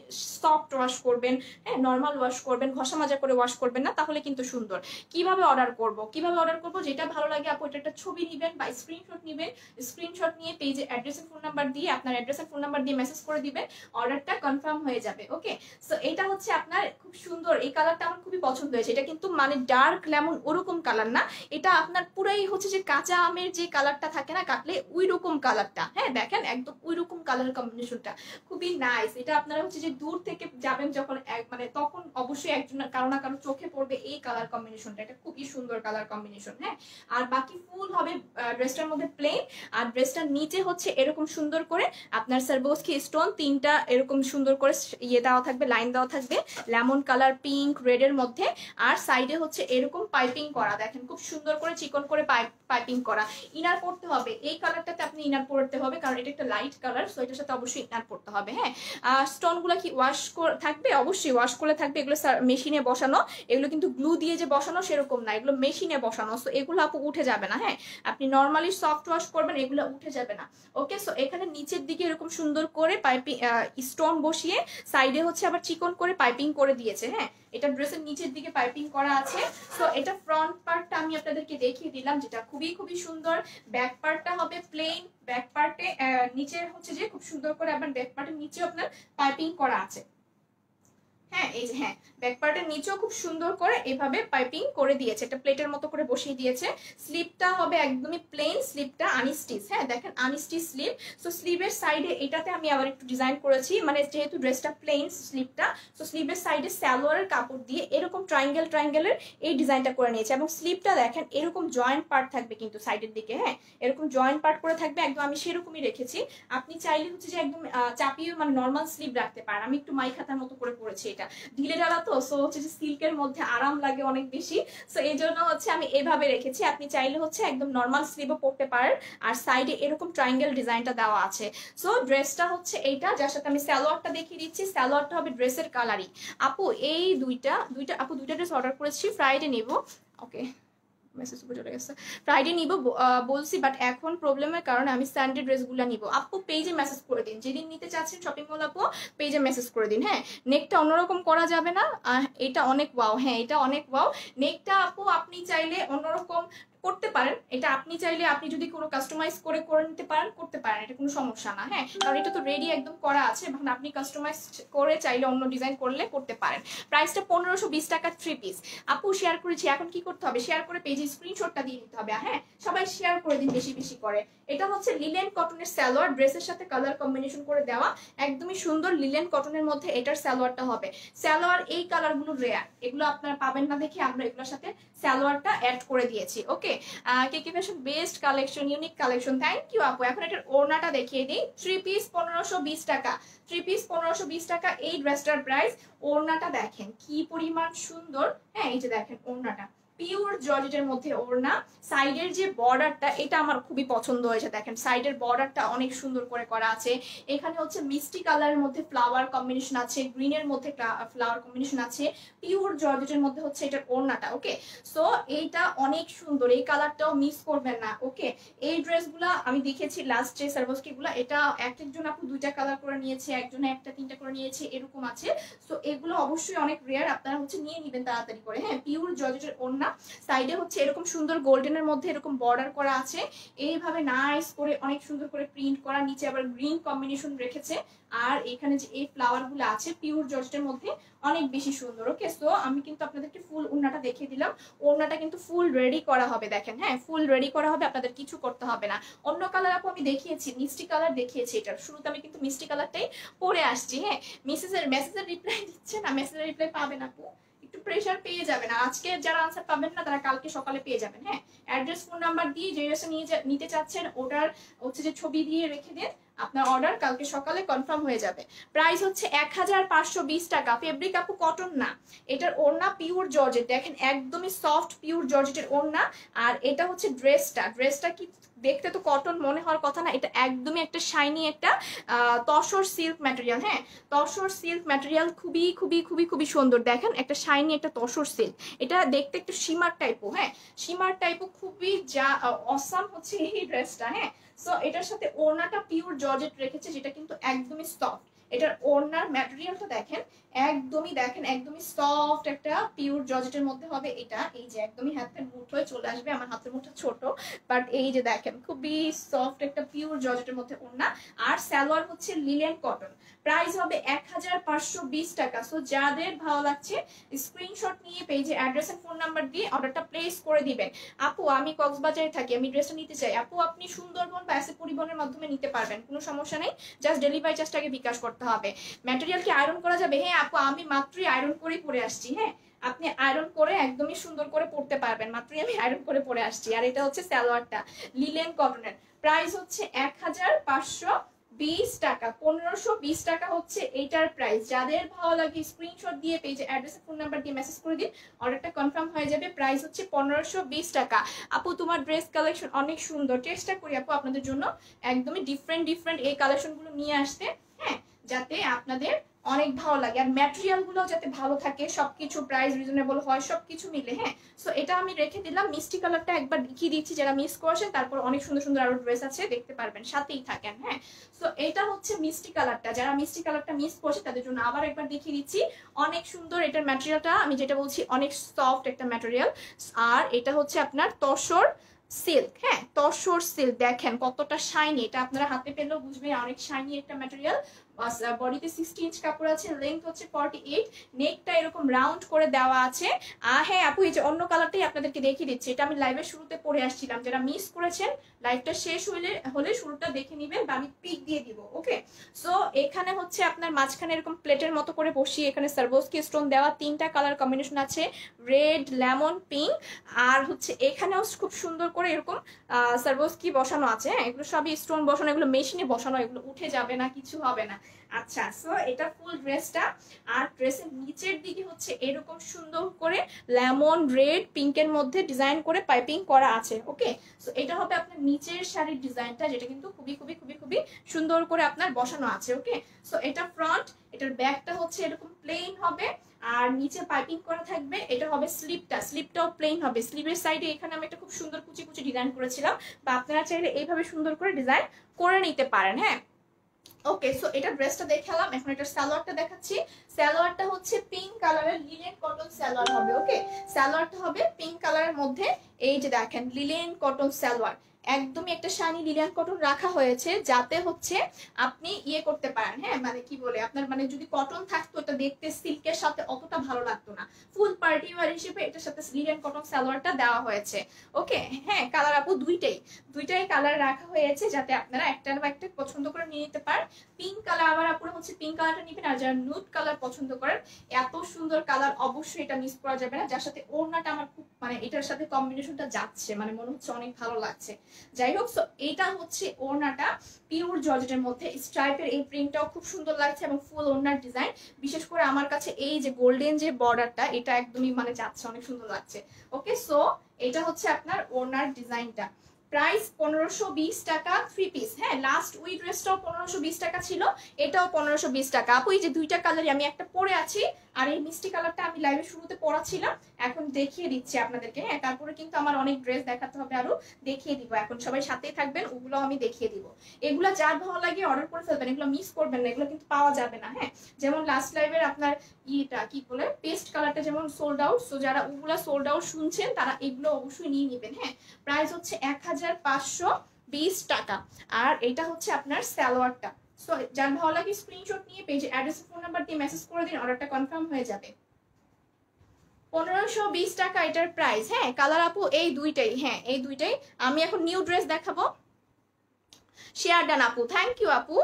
সফট ওয়াশ করবেন, হ্যাঁ নর্মাল ওয়াশ করবেন, ঘষা মাজা করে ওয়াশ করবেন না, তাহলে কিন্তু সুন্দর। কিভাবে অর্ডার করব, কিভাবে অর্ডার করব, যেটা ভালো লাগে আপু এটা একটা ছবি নেবেন বা স্ক্রিনশট নেবেন, স্ক্রিনশট নিয়ে পেজে অ্যাড্রেস এন্ড ফোন নাম্বার দিয়ে আপনার অ্যাড্রেস এন্ড ফোন নাম্বার দিয়ে মেসেজ করে দিবেন, অর্ডারটা কনফার্ম হয়ে যাবে। ওকে সো এটা হচ্ছে আপনার খুব সুন্দর, এই কালারটা আমার খুবই পছন্দ হয়েছে। এটা কিন্তু মানে ডার্ক লেমন ওরকম কালার না, এটা আপনার পুরাই হচ্ছে যে কাঁচা আমের যে কালারটা থাকে না কাটলে ওই রকম কালারটা, হ্যাঁ দেখেন একদম ওই রকম কালার কম্বিনেশনটা খুবই নাইস। এটা আপনারা হচ্ছে যে দূর থেকে যাবেন যখন মানে তখন অবশ্যই একজন কারো না কারো চোখে পড়বে এই কালার কম্বিনেশনটা, এটা খুবই সুন্দর কালার কম্বিনেশন। হ্যাঁ আর বাকি ফুল হবে ড্রেসটার মধ্যে প্লেন, আর ড্রেসটার নিচে হচ্ছে এরকম সুন্দর করে আপনার সারবোস্কি স্টোন তিনটা এরকম সুন্দর করে ইয়ে দেওয়া থাকবে, লাইন দেওয়া থাকবে লেমন কালার পিঙ্ক রেডের মধ্যে, আর সাইডে হচ্ছে এরকম পাইপিং করা, দেখেন খুব সুন্দর করে চিকন করে পাইপিং করা। ইনার পড়তে হবে, এই কালারটাতে আপনি ইনার পড়তে হবে কারণ এটা একটা লাইট কালার, সো এটার সাথে অবশ্যই ইনার পড়তে হবে। হ্যাঁ স্টোন গুলা কি ওয়াশ থাকবে, অবশ্যই ওয়াশ করে থাকবে, এগুলো মেশিনে বসানো, এগুলো কিন্তু গ্লু দিয়ে যে বসানো সেরকম না, এগুলো মেশিনে বসানো, সো এগুলো আপু উঠে যাবে না। হ্যাঁ আপনি নর্মালি সফট ওয়াশ করবেন, এগুলো উঠে যাবে না। ওকে সো এখানে নিচের দিকে এরকম সুন্দর করে পাইপিং স্টোন বসিয়ে সাইডে হচ্ছে আবার চিকন করে পাইপিং করে দিয়েছে। হ্যাঁ এটা ড্রেসের নিচের দিকে পাইপিং করা আছে। সো এটা ফ্রন্ট পার্টটা আমি আপনাদেরকে দেখিয়ে দিলাম, যেটা খুবই খুবই সুন্দর। ব্যাক পার্টটা হবে প্লেন, ব্যাক পার্টে নিচে হচ্ছে যে খুব সুন্দর করে আবার ব্যাক পার্টের নিচে আপনার পাইপিং করা আছে। হ্যাঁ এই যে হ্যাঁ ব্যাক পার্টের নিচেও খুব সুন্দর করে এভাবে পাইপিং করে দিয়েছে, একটা প্লেটের মতো করে বসিয়ে দিয়েছে। স্লিপটা হবে একদমই প্লেন, স্লিপটা আনস্টিচ, হ্যাঁ দেখেন আনস্টিচ স্লিভ। সো স্লিভের সাইডে এটাতে আমি আবার একটু ডিজাইন করেছি, মানে যেহেতু ড্রেসটা প্লেন স্লিভটা, সো স্লিভের সাইডে সালোয়ারের কাপড় দিয়ে এরকম ট্রায়াঙ্গেলের এই ডিজাইনটা করে নিয়েছে। এবং স্লিভটা দেখেন এরকম জয়েন্ট পার্ট থাকবে কিন্তু সাইডের দিকে, হ্যাঁ এরকম জয়েন্ট পার্ট করে থাকবে, একদম আমি সেরকমই রেখেছি। আপনি চাইলে হচ্ছে যে একদম চাপিয়ে মানে নর্মাল স্লিভ রাখতে পারেন, আমি একটু মাই খাতার মতো করে পরেছি, এটা ঢিলে ডালা তো, সো হচ্ছে যে সিল্কের মধ্যে আরাম লাগে অনেক বেশি, সো এই জন্য হচ্ছে আমি এভাবে রেখেছি। আপনি চাইলে হচ্ছে একদম নর্মাল স্লিভও পরতে পারেন, আর সাইডে এরকম ট্রায়াঙ্গেল ডিজাইনটা দেওয়া আছে। সো ড্রেসটা হচ্ছে এইটা, যার সাথে আমি সালোয়ারটা দেখিয়ে দিচ্ছি, সালোয়ারটা হবে ড্রেসের কালারই। আপু এই দুইটা আপু দুইটা ড্রেস অর্ডার করেছি, ফ্রাইডে নেব। ওকে মেসেজ উপরে চলে গেছে, ফ্রাইডে নিব বলছি, বাট এখন প্রবলেমের কারণে আমি সানডে ড্রেসগুলো নিব। আপু পেজে মেসেজ করে দিন, যেদিন নিতে চাচ্ছেন শপিং মল আপু পেজে মেসেজ করে দিন। হ্যাঁ নেকটা অন্যরকম করা যাবে না, এটা অনেক ওয়াও, হ্যাঁ এটা অনেক ওয়াও নেকটা আপু, আপনি চাইলে অন্যরকম করতে পারেন, এটা আপনি চাইলে আপনি যদি কোনো কাস্টমাইজ করে করে নিতে পারেন করতে পারেন, এটা কোনো সমস্যা না। হ্যাঁ, কারণ এটা তো রেডি একদম করা আছে, এখন আপনি কাস্টমাইজ করে চাইলে অন্য ডিজাইন করলে করতে পারেন। প্রাইসটা 1520 টাকা 3 পিস। আপু শেয়ার করেছি, এখন কি করতে হবে, শেয়ার করে পেজে স্ক্রিনশটটা দিয়ে দিতে হবে। হ্যাঁ, সবাই শেয়ার করে দিন বেশি বেশি করে। এটা হচ্ছে লিলেন কটনের সালোয়ার, ড্রেসের সাথে কালার কম্বিনেশন করে দেওয়া, একদমই সুন্দর লিলেন কটনের মধ্যে এটার সালোয়ারটা হবে। সালোয়ার এই কালারগুলো রেয়ার, এগুলো আপনারা পাবেন না দেখে আমরা এগুলোর সাথে সালোয়ারটা অ্যাড করে দিয়েছি। Okay, Keki fashion best collection, unique collection, thank you আপু। এখন এটার ওড়নাটা দেখিয়ে দিই। 3 পিস 1520 টাকা, 3 পিস 1520 টাকা এই ড্রেসটার প্রাইস। ওড়নাটা দেখেন কি পরিমাণ সুন্দর। হ্যাঁ, এই যে দেখেন ওড়নাটা পিওর জর্জেটের মধ্যে ওড়না। সাইডের যে বর্ডারটা এটা আমার খুবই পছন্দ হয়েছে, দেখেন সাইডের বর্ডারটা অনেক সুন্দর করে করা আছে। এখানে হচ্ছে মিষ্টি কালারের মধ্যে ফ্লাওয়ার কম্বিনেশন আছে, গ্রিনের মধ্যে ফ্লাওয়ার কম্বিনেশন আছে, পিওর জর্জেটের মধ্যে হচ্ছে এটার ওড়নাটা। ওকে, সো এইটা অনেক সুন্দর, এই কালারটাও মিস করবেন না। ওকে, এই ড্রেসগুলা আমি দেখেছি লাস্ট যে সার্ভোস্কি গুলা, এটা এক একজন আপু 2টা কালার করে নিয়েছে, একজনে 1টা 3টা করে নিয়েছে, এরকম আছে। সো এগুলো অবশ্যই অনেক রেয়ার, আপনারা হচ্ছে নিয়ে নেবেন তাড়াতাড়ি করে। হ্যাঁ, পিওর জর্জেটের ওড়না, সাইডে হচ্ছে এরকম সুন্দর গোল্ডেনের মধ্যে এরকম বর্ডার করা আছে, এইভাবে নাইস করে অনেক সুন্দর করে প্রিন্ট করা, নিচে আবার গ্রিন কম্বিনেশন রেখেছে। আর এখানে যে এই ফ্লাওয়ার গুলো আছে পিওর জর্জেটের মধ্যে অনেক বেশি সুন্দর। ওকে, সো আমি কিন্তু আপনাদেরকে ফুল ওড়নাটা দেখিয়ে দিলাম। ওড়নাটা কিন্তু ফুল রেডি করা হবে, দেখেন। হ্যাঁ, ফুল রেডি করা হবে, আপনাদের কিছু করতে হবে না। অন্য কালার আপু আমি দেখিয়েছি, মিষ্টি কালার দেখিয়েছি, এটার শুরুতে আমি কিন্তু মিষ্টি কালারটাই পরে আসছি। হ্যাঁ, মেসেজের রিপ্লাই দিচ্ছে না, মেসেজের রিপ্লাই পাবেন আপু, একটু প্রেসার পেয়ে যাবেন। আজকে যারা আনসার পাবেন না তারা কালকে সকালে পেয়ে যাবেন। হ্যাঁ, অ্যাড্রেস ফোন নাম্বার দিয়ে যে ড্রেসে নিতে চাচ্ছেন ওটার হচ্ছে যে ছবি দিয়ে রেখে দিন, আপনার অর্ডার কালকে সকালে কনফার্ম হয়ে যাবে। প্রাইস হচ্ছে 1520 টাকা। ফেব্রিক আপু কটন না, এটার ওড়না পিওর জর্জেট, দেখেন একদমই সফট পিওর জর্জেটের ওড়না। আর এটা হচ্ছে ড্রেসটা কি দেখতে তো কটন মনে হওয়ার কথা না, এটা একদমই একটা শাইনি একটা তসর সিল্ক ম্যাটেরিয়াল। হ্যাঁ, তসর সিল্ক ম্যাটেরিয়াল, খুবই খুবই খুবই খুবই সুন্দর, দেখেন একটা শাইনি একটা তসর সিল্ক। এটা দেখতে একটু শিমার টাইপও, হ্যাঁ শিমার টাইপও, খুবই যা অসাম হচ্ছে এই ড্রেসটা। হ্যাঁ, সো এটার সাথে ওড়নাটা পিওর জর্জেট রেখেছে, যেটা কিন্তু একদমই সফট। এটার ওড়নার ম্যাটেরিয়ালটা দেখেন, একদমই সফট একটা পিওর জর্জেটের মধ্যে হবে এটা। এই যে একদমই হাতের মুঠোয় চলে আসবে, আমার হাতের মুঠো ছোট, বাট এই যে দেখেন খুবই সফট একটা পিওর জর্জেটের মধ্যে ওড়না। আর সালোয়ার হচ্ছে লিলেন কটন। প্রাইস হবে 1520 টাকা। সো যাদের ভালো লাগছে স্ক্রিনশট নিয়ে পেজে অ্যাড্রেস এন্ড ফোন নাম্বার দিয়ে অর্ডারটা প্লেস করে দিবেন। আপু আমি কক্সবাজারে থাকি, আমি ড্রেসটা নিতে চাই। আপু আপনি সুন্দরবন বা এসে পরিবহনের মাধ্যমে নিতে পারবেন, কোনো সমস্যা নেই, জাস্ট ডেলিভারি চার্জটাকে বিকাশ করতে হবে। ম্যাটেরিয়াল কি আয়রন করা যাবে? হ্যাঁ আপু, আমি মাত্রই আয়রন করেই পরে আসছি। হ্যাঁ, আপনি আয়রন করে একদমই সুন্দর করে পরতে পারবেন, মাত্রই আমি আয়রন করে পরে আসছি। আর এটা হচ্ছে সালোয়ারটা লিলেন কটনের। প্রাইস হচ্ছে 1520 টাকা, 1520 টাকা হচ্ছে এইটার প্রাইস। যাদের ভালো লাগে স্ক্রিনশট দিয়ে পেজে অ্যাড্রেস ফোন নাম্বার দিয়ে মেসেজ করে দিন, অর্ডারটা কনফার্ম হয়ে যাবে। প্রাইস হচ্ছে 1520 টাকা। আপু তোমার ড্রেস কালেকশন অনেক সুন্দর, চেষ্টা করি আপু আপনাদের জন্য একদমই ডিফারেন্ট এই কালেকশনগুলো নিয়ে আসতে। হ্যাঁ, যাতে আপনাদের অনেক ভালো লাগে, আর ম্যাটেরিয়াল গুলো যাতে ভালো থাকে, সবকিছু প্রাইস রিজনেবল হয়, সবকিছু মিলে। হ্যাঁ, সো এটা আমি রেখে দিলাম। মিষ্টি কালারটা একবার দেখিয়ে দিচ্ছি, যারা মিস করছেন, তারপর অনেক সুন্দর সুন্দর আরো ড্রেস আছে, দেখতে পারবেন, সাথেই থাকেন। হ্যাঁ, সো এটা হচ্ছে মিষ্টি কালারটা, যারা মিষ্টি কালারটা মিস করছে তাদের জন্য আবার একবার দেখিয়ে দিচ্ছি। অনেক সুন্দর, এটার ম্যাটেরিয়ালটা আমি যেটা বলছি অনেক সফট একটা ম্যাটেরিয়াল। আর এটা হচ্ছে আপনার তসর সিল্ক। হ্যাঁ, তসর সিল্ক, দেখেন কতটা শাইনি, এটা আপনারা হাতে পেলেও বুঝবেন অনেক শাইনি একটা ম্যাটেরিয়াল। বডিতে 60 ইঞ্চ কাপড় আছে, লেন্থ হচ্ছে 48, নেকটা এরকম রাউন্ড করে দেওয়া আছে। হ্যাঁ আপু, এই যে অন্য কালারটাই আপনাদেরকে দেখিয়ে দিচ্ছি, এটা আমি লাইভের শুরুতে পরে আসছিলাম, যারা মিস করেছেন লাইভটা শেষ হলে শুরুটা দেখে নেবেন, বা আমি পিক দিয়ে দিব। ওকে, সো এখানে হচ্ছে আপনার মাঝখানে এরকম প্লেটের মতো করে বসিয়ে এখানে সার্ভোস্কি স্টোন দেওয়া, 3টা কালার কম্বিনেশন আছে, রেড, লেমন, পিঙ্ক। আর হচ্ছে এখানেও খুব সুন্দর করে এরকম সার্ভোস্কি বসানো আছে। হ্যাঁ, এগুলো সবই স্টোন বসানো, এগুলো মেশিনে বসানো, এগুলো উঠে যাবে না, কিছু হবে না। আচ্ছা, সো এটা ফুল ড্রেসটা। আর ড্রেসের নিচের দিকে হচ্ছে এরকম সুন্দর করে লেমন, রেড, পিঙ্কের মধ্যে ডিজাইন করে পাইপিং করা আছে। ওকে, সো এটা হবে আপনার নিচের শাড়ির ডিজাইনটা, যেটা কিন্তু খুবই খুবই খুবই খুবই সুন্দর করে আপনার বসানো আছে। ওকে, সো এটা ফ্রন্ট, এটার ব্যাকটা হচ্ছে এরকম প্লেন হবে, আর নিচে পাইপিং করা থাকবে। এটা হবে স্লিপটাও প্লেন হবে। স্লিভের সাইডে এখানে আমি একটা খুব সুন্দর কুচি কুচি ডিজাইন করেছিলাম, বা আপনারা চাইলে এইভাবে সুন্দর করে ডিজাইন করে নিতে পারেন। হ্যাঁ, ওকে, সো এটা ড্রেসটা দেখালাম, এখন এটা সালোয়ারটা দেখাচ্ছি। সালোয়ারটা হচ্ছে পিঙ্ক কালারের লিনেন কটন সালোয়ার হবে। ওকে, সালোয়ারটা হবে পিঙ্ক কালারের মধ্যে। এই যে দেখেন লিনেন কটন সালোয়ার, একদমই একটা শাইনি লিনেন কটন রাখা হয়েছে, যাতে হচ্ছে আপনি ইয়ে করতে পারেন। হ্যাঁ, মানে কি বলে, আপনার মানে যদি কটন থাকতো এটা দেখতে সিল্কের সাথে অতটা ভালো লাগতো না। ফুল পার্টি ওয়্যার হিসেবে এটার সাথে লিনেন কটন সালোয়ারটা দেওয়া হয়েছে। ওকে, হ্যাঁ, কালার আপু দুইটাই কালার রাখা হয়েছে, যাতে আপনারা একটা বা একটা পছন্দ করে নিয়ে নিতে পারেন। পিঙ্ক কালার আবার আপনারা হচ্ছে পিঙ্ক কালারটা নেবেন, আর যারা নুড কালার পছন্দ করেন, এত সুন্দর কালার অবশ্যই এটা মিস করা যাবে না। যার সাথে ওড়নাটা আমার খুব মানে এটার সাথে কম্বিনেশনটা যাচ্ছে, মানে মনে হচ্ছে অনেক ভালো লাগছে। যাই হোক, সো এইটা হচ্ছে ওড়নাটা পিওর জর্জেটের মধ্যে, স্ট্রাইপের এই প্রিন্টটাও খুব সুন্দর লাগছে এবং ফুল ওড়নার ডিজাইন। বিশেষ করে আমার কাছে এই যে গোল্ডেন যে বর্ডারটা, এটা একদমই মানে যাচ্ছে, অনেক সুন্দর লাগছে। ওকে, সো এটা হচ্ছে আপনার ওড়নার ডিজাইনটা। প্রাইস 1520 টাকা 3 পিস। হ্যাঁ, লাস্ট উই ড্রেসটাও 1520 টাকা ছিল, এটাও 1520 টাকা। আপু এই যে দুইটা কালারই আমি একটা পরে আছি, আর এই মিষ্টি কালারটা আমি লাইভে শুরুতে পরাছিলাম, এখন দেখিয়ে দিচ্ছি আপনাদেরকে। হ্যাঁ, তারপরে কিন্তু আমার অনেক ড্রেস দেখাতে হবে, আরো দেখিয়ে দিব। এখন সবাই সাথেই থাকবেন, ওগুলো আমি দেখিয়ে দিব। এগুলো যার ভালো লাগে অর্ডার করে ফেলবেন, এগুলো মিস করবেন না, এগুলো কিন্তু পাওয়া যাবে না। হ্যাঁ, যেমন লাস্ট লাইভের আপনার ইটা কি বলে পেস্ট কালারটা যেমন সোল্ড আউট, সো যারা ওগুলা সোল্ড আউট শুনছেন তারা এগুলো অবশ্যই নিয়ে নেবেন। হ্যাঁ, প্রাইস হচ্ছে 1520 টাকা। আর এটা হচ্ছে আপনার সালোয়ারটা। সো যার ভালো লাগে স্ক্রিনশট নিয়ে পেজে অ্যাড্রেস ফোন নাম্বার দিয়ে মেসেজ করে দিন, অর্ডারটা কনফার্ম হয়ে যাবে। 1520 টাকা এটার প্রাইস। হ্যাঁ, কালার আপু এই দুইটাই, হ্যাঁ এই দুইটাই। আমি এখন নিউ ড্রেস দেখাবো। শেয়ার ডান আপু, থ্যাংক ইউ আপু।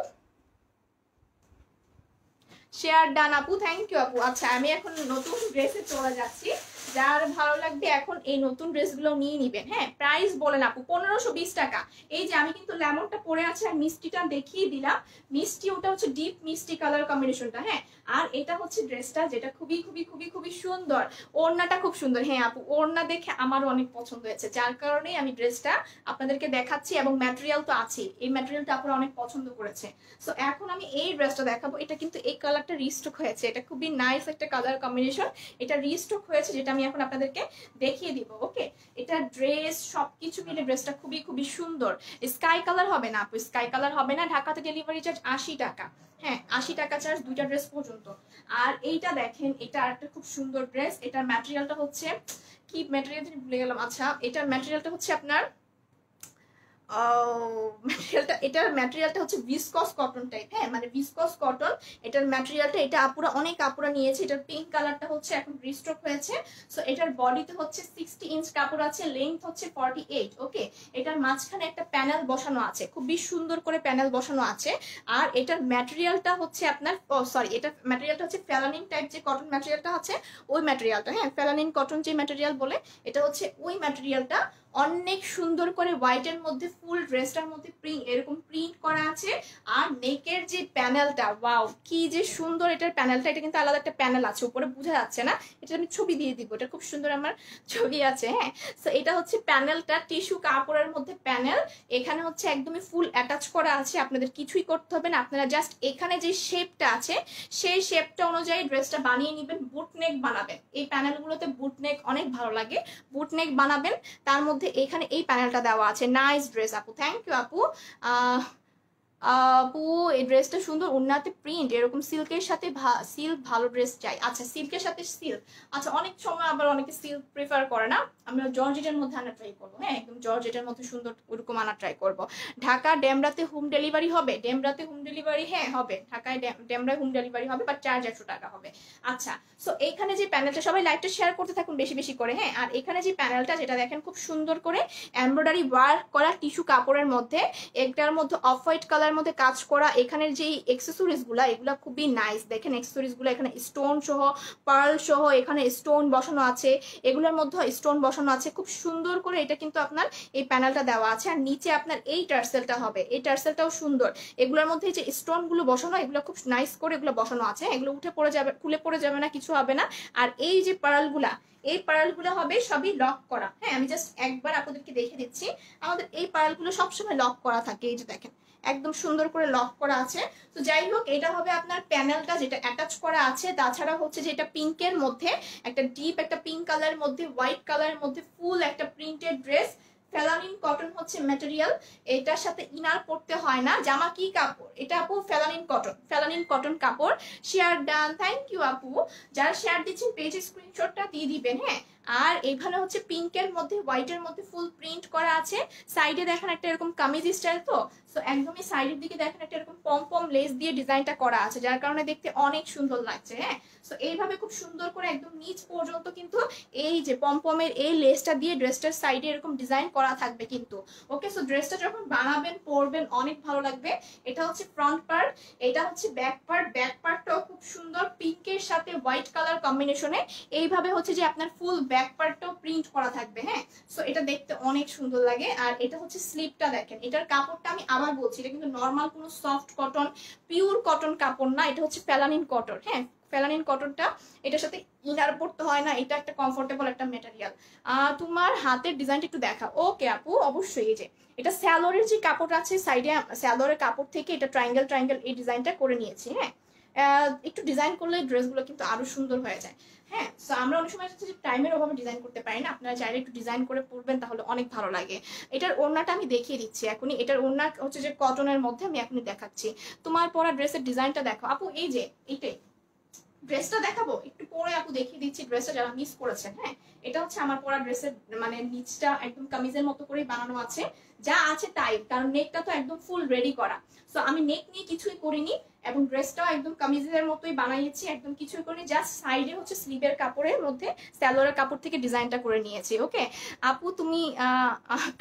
শেয়ার ডান আপু, থ্যাংক ইউ আপু। আচ্ছা, আমি এখন নতুন ড্রেসে চলে যাচ্ছি, যার ভালো লাগবে এখন এই নতুন ড্রেসগুলো নিয়ে নিবেন। হ্যাঁ, প্রাইস বলেন আপু 1520 টাকা। এই যে আমি কিন্তু লেমনটা পরে আছে আর মিষ্টিটা দেখিয়ে দিলাম, মিষ্টি ওটা হচ্ছে ডিপ মিষ্টি কালার কম্বিনেশনটা। হ্যাঁ, আর এটা হচ্ছে ড্রেসটা, যেটা খুবই খুবই খুবই খুবই সুন্দর। ওড়নাটা খুব সুন্দর। হ্যাঁ আপু, ওড়না দেখে আমারও অনেক পছন্দ হয়েছে, যার কারণেই আমি ড্রেসটা আপনাদেরকে দেখাচ্ছি, এবং ম্যাটেরিয়াল তো আছে, এই ম্যাটেরিয়ালটা আপনারা অনেক পছন্দ করেছে। সো এখন আমি এই ড্রেসটা দেখাবো। এটা কিন্তু এই কালারটা রিস্টক হয়েছে, এটা খুবই নাইস একটা কালার কম্বিনেশন, এটা রিস্টক হয়েছে, যেটা আমি এখন আপনাদেরকে দেখিয়ে দিব। ওকে, এটা ড্রেস সবকিছু মিলে ড্রেসটা খুবই খুবই সুন্দর। স্কাই কালার হবে না আপু, স্কাই কালার হবে না। ঢাকাতে ডেলিভারি চার্জ 80 টাকা। হ্যাঁ, 80 টাকা চার্জ দুইটা ড্রেস পর্যন্ত। আর এইটা দেখেন, এটা আরেকটা খুব সুন্দর ড্রেস। এটার ম্যাটেরিয়ালটা হচ্ছে কি ম্যাটেরিয়াল ভুলে গেলাম। আচ্ছা, এটার ম্যাটেরিয়ালটা হচ্ছে আপনার এটার ম্যাটেরিয়ালটা হচ্ছে ভিসকস কটন টাইপ। হ্যাঁ, মানে ভিসকস কটন এটার ম্যাটেরিয়ালটা। এটা আপুরা অনেক আপুরা নিয়েছে। এটার পিঙ্ক কালারটা হচ্ছে এখন রিস্টক হয়েছে। সো এটার বডিতে হচ্ছে 60 ইঞ্চ কাপড় আছে, লেন্থ হচ্ছে 48। ওকে, এটার মাঝখানে একটা প্যানেল বসানো আছে, খুবই সুন্দর করে প্যানেল বসানো আছে। আর এটার ম্যাটেরিয়ালটা হচ্ছে আপনার সরি, এটা ম্যাটেরিয়ালটা হচ্ছে ফেলানিন টাইপ যে কটন ম্যাটেরিয়ালটা আছে, ওই ম্যাটেরিয়ালটা। হ্যাঁ, ফেলানিন কটন যে ম্যাটেরিয়াল বলে, এটা হচ্ছে ওই ম্যাটেরিয়ালটা। অনেক সুন্দর করে হোয়াইটের মধ্যে ফুল ড্রেসটার মধ্যে এরকম প্রিন্ট করা আছে। আর নেকের যে প্যানেলটা, ওয়াও কি যে সুন্দর এটার প্যানেলটা। এটা কিন্তু আলাদা একটা প্যানেল আছে, উপরে বোঝা যাচ্ছে না, এটা আমি ছবি দিয়ে দিব, এটা খুব সুন্দর আমার ছবি আছে। হ্যাঁ, সো এটা হচ্ছে প্যানেলটা, টিস্যু কাপড়ের মধ্যে প্যানেল। এখানে হচ্ছে একদমই ফুল অ্যাটাচ করা আছে, আপনাদের কিছুই করতে হবে না, আপনারা জাস্ট এখানে যে শেপটা আছে সেই শেপটা অনুযায়ী ড্রেসটা বানিয়ে নেবেন। বুট নেক বানাবেন, এই প্যানেলগুলোতে বুট নেক অনেক ভালো লাগে, বুট নেক বানাবেন। তার মধ্যে এখানে এই প্যানেলটা দেওয়া আছে। নাইস ড্রেস আপু, থ্যাংক ইউ আপু। আপু এই ড্রেসটা সুন্দর, ওড়নাতে প্রিন্ট এরকম সিল্কের সাথে সিল্ক ভালো ড্রেস চাই। আচ্ছা, সিল্কের সাথে সিল্ক। আচ্ছা, অনেক সময় আবার অনেকে সিল্ক প্রিফার করে না, আমরা জর্জেটের মধ্যে আনা ট্রাই করবো। হ্যাঁ, একদম জর্জেটের মধ্যে সুন্দর ওরকম আনা ট্রাই করবো। ঢাকা ডেমরাতে হোম ডেলিভারি হবে? ডেমরাতে হোম ডেলিভারি হ্যাঁ হবে, ঢাকায় ডেমরায় হোম ডেলিভারি হবে, বাট চার্জ 100 টাকা হবে। আচ্ছা, সো এইখানে যে প্যানেলটা, সবাই লাইভটা শেয়ার করতে থাকুন বেশি বেশি করে। হ্যাঁ, আর এখানে যে প্যানেলটা, যেটা দেখেন খুব সুন্দর করে এমব্রয়ডারি ওয়ার্ক করা টিস্যু কাপড়ের মধ্যে, একটার মধ্যে অফ হোয়াইট কালার মধ্যে কাজ করা। এখানের যে এক্সেসরিজ গুলা, এগুলা খুবই নাইস। দেখেন এক্সেসরিজ গুলা, এখানে স্টোন সহ, পার্ল সহ এখানে স্টোন বসানো আছে, এগুলোর মধ্যে স্টোন বসানো আছে, খুব সুন্দর করে এটা কিন্তু আপনার এই প্যানেলটা দেওয়া আছে। আর নিচে আপনার এই টার্সেলটা হবে, এই টার্সেলটাও সুন্দর। এগুলোর মধ্যে যে স্টোন গুলো বসানো, এগুলো খুব নাইস করে এগুলো বসানো আছে। এগুলো উঠে পড়ে যাবে, খুলে পড়ে যাবে না, কিছু হবে না। আর এই যে পার্লগুলা, এই পার্লগুলো হবে সবই লক করা। হ্যাঁ, আমি জাস্ট একবার আপনাদেরকে দেখে দিচ্ছি। আমাদের এই পার্লগুলো সবসময় লক করা থাকে, এই যে দেখেন একদম সুন্দর করে লক করা আছে। তো যাই হোক, এটা হবে আপনার প্যানেলটা যেটা অ্যাটাচ করা আছে। তাছাড়া হচ্ছে যেটা পিঙ্কের মধ্যে একটা ডিপ একটা পিঙ্ক কালারের মধ্যে হোয়াইট কালারের মধ্যে ফুল একটা প্রিন্টেড ড্রেস, ফেলানিন কটন হচ্ছে ম্যাটেরিয়াল, এটার সাথে ইনার পড়তে হয় না। জামা কি কাপড়? এটা আপু ফেলানিন কটন কাপড়। শেয়ার ডান, থ্যাংক ইউ আপু। যারা শেয়ার দিচ্ছেন পেজে স্ক্রিনশটটা দিয়ে দিবেন। হ্যাঁ, আর এখানে হচ্ছে পিঙ্কের মধ্যে হোয়াইটের মধ্যে ফুল প্রিন্ট করা আছে। সাইডে দেখেন একটা এরকম কামিজ স্টাইল, তো সো একদমই সাইডের দিকে দেখেন একটা এরকম পম পম লেস দিয়ে ডিজাইনটা করা আছে, যার কারণে দেখতে অনেক সুন্দর লাগছে। হ্যাঁ, সো এইভাবে খুব সুন্দর করে একদম নিচ পর্যন্ত কিন্তু এই যে পমপমের এই লেসটা দিয়ে ড্রেসটার সাইডে এরকম ডিজাইন করা থাকবে কিন্তু। ওকে, সো ড্রেসটা যখন বানাবেন পরবেন অনেক ভালো লাগবে। এটা হচ্ছে ফ্রন্ট পার্ট, এটা হচ্ছে ব্যাক পার্ট। ব্যাক পার্টটাও খুব সুন্দর পিঙ্কের সাথে হোয়াইট কালার কম্বিনেশনে এইভাবে হচ্ছে যে আপনার ফুল ব্যাক পার্টটাও প্রিন্ট করা থাকবে। হ্যাঁ, সো এটা দেখতে অনেক সুন্দর লাগে। আর এটা হচ্ছে স্লিপটা দেখেন, এটার কাপড়টা আমি আবার বলছি, এটা কিন্তু নর্মাল কোনো সফট কটন পিওর কটন কাপড় না, এটা হচ্ছে ফেলানিন কটন। হ্যাঁ, ফেলানিন কটনটা, এটার সাথে ইনার পড়তে হয় না, এটা একটা কমফোর্টেবল একটা মেটেরিয়াল। তোমার হাতের ডিজাইনটা একটু দেখা। ওকে আপু, অবশ্যই। এই যে এটা স্যালোরের যে কাপড় আছে সাইডে, স্যালোরের কাপড় থেকে এটা ট্রায়াঙ্গেল ট্রায়াঙ্গেল এই ডিজাইনটা করে নিয়েছি। হ্যাঁ, একটু ডিজাইন করলে ড্রেসগুলো কিন্তু আরো সুন্দর হয়ে যায়। হ্যাঁ, সো আমরা অনেক সময় হচ্ছে যে টাইমের অভাবে ডিজাইন করতে পারি না, আপনারা চাইলে একটু ডিজাইন করে পরবেন তাহলে অনেক ভালো লাগে। এটার ওড়নাটা আমি দেখিয়ে দিচ্ছি এখনই। এটার ওড়না হচ্ছে যে কটনের মধ্যে, আমি এখনই দেখাচ্ছি। তোমার পরা ড্রেসের ডিজাইনটা দেখো আপু। এই যে এইটাই ড্রেসটা দেখাবো, একটু পরে আপু দেখিয়ে দিচ্ছি ড্রেসটা যারা মিস করেছেন। হ্যাঁ, এটা হচ্ছে আমার পরা ড্রেসের মানে নিচটা একদম কামিজের মতো করেই বানানো আছে, যা আছে তাই, কারণ নেকটা তো একদম ফুল রেডি করা। সো আমি নেক নিয়ে কিছুই করিনি এবং ড্রেসটাও একদম কামিজের মতোই বানাইছি, একদম কিছুই করিনি। জাস্ট সাইডে হচ্ছে স্লিভের কাপড়ের মধ্যে স্যালোয়ারের কাপড় থেকে ডিজাইনটা করে নিয়েছি। ওকে আপু, তুমি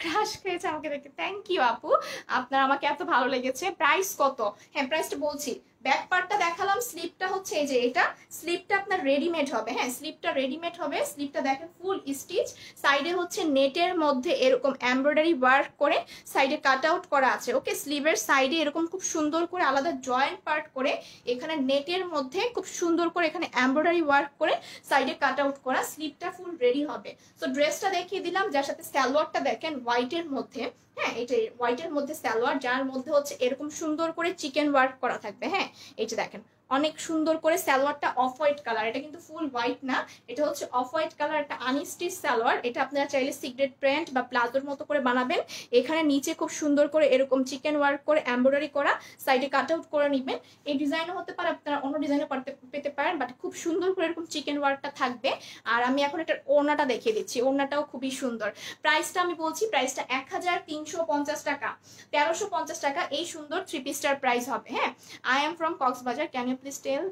ক্রাশ খেয়েছে আমাকে দেখে, থ্যাংক ইউ আপু, আপনার আমাকে এত ভালো লেগেছে। প্রাইস কত? হ্যাঁ, প্রাইসটা বলছি। ব্যাক পার্টটা দেখালাম, স্লিপটা হচ্ছে এই যে এটা, স্লিপটা আপনার রেডিমেড হবে। হ্যাঁ, স্লিপটা রেডিমেড হবে। স্লিপটা দেখেন ফুল স্টিচ, সাইডে হচ্ছে নেটের মধ্যে এরকম এমব্রয়ডারি ওয়ার্ক করে সাইডে কাট আউট করা আছে। ওকে, স্লিভের সাইডে এরকম খুব সুন্দর করে আলাদা জয়েন্ট পার্ট করে এখানে নেটের মধ্যে খুব সুন্দর করে এখানে এমব্রয়ডারি ওয়ার্ক করে সাইডে কাট আউট করা। স্লিপটা ফুল রেডি হবে। সো ড্রেসটা দেখিয়ে দিলাম, যার সাথে সালোয়ারটা দেখেন হোয়াইটের মধ্যে। হ্যাঁ, এটা হোয়াইটের মধ্যে সালোয়ার, যার মধ্যে হচ্ছে এরকম সুন্দর করে চিকেন ওয়ার্ক করা থাকবে। হ্যাঁ, এই যে দেখেন অনেক সুন্দর করে সালোয়ারটা অফ হোয়াইট কালার, এটা কিন্তু ফুল হোয়াইট না, এটা হচ্ছে অফ হোয়াইট কালার, একটা আনস্টিচ সালোয়ার। এটা আপনারা চাইলে সিক্রেট প্যান্ট বা প্লাজোর মতো করে বানাবেন। এখানে নিচে খুব সুন্দর করে এরকম চিকেন ওয়ার্ক করে এমব্রয়ডারি করা, সাইডে কাট আউট করে নেবেন। এই ডিজাইনও হতে পারে, আপনারা অন্য ডিজাইনও পেতে পারেন, বাট খুব সুন্দর করে এরকম চিকেন ওয়ার্কটা থাকবে। আর আমি এখন এটার ওড়নাটা দেখিয়ে দিচ্ছি, ওড়নাটাও খুবই সুন্দর। প্রাইসটা আমি বলছি, প্রাইসটা 1350 টাকা, 1350 টাকা এই সুন্দর 3 পিসটার প্রাইস হবে। হ্যাঁ, I am from Cox's Bazar, can you please tell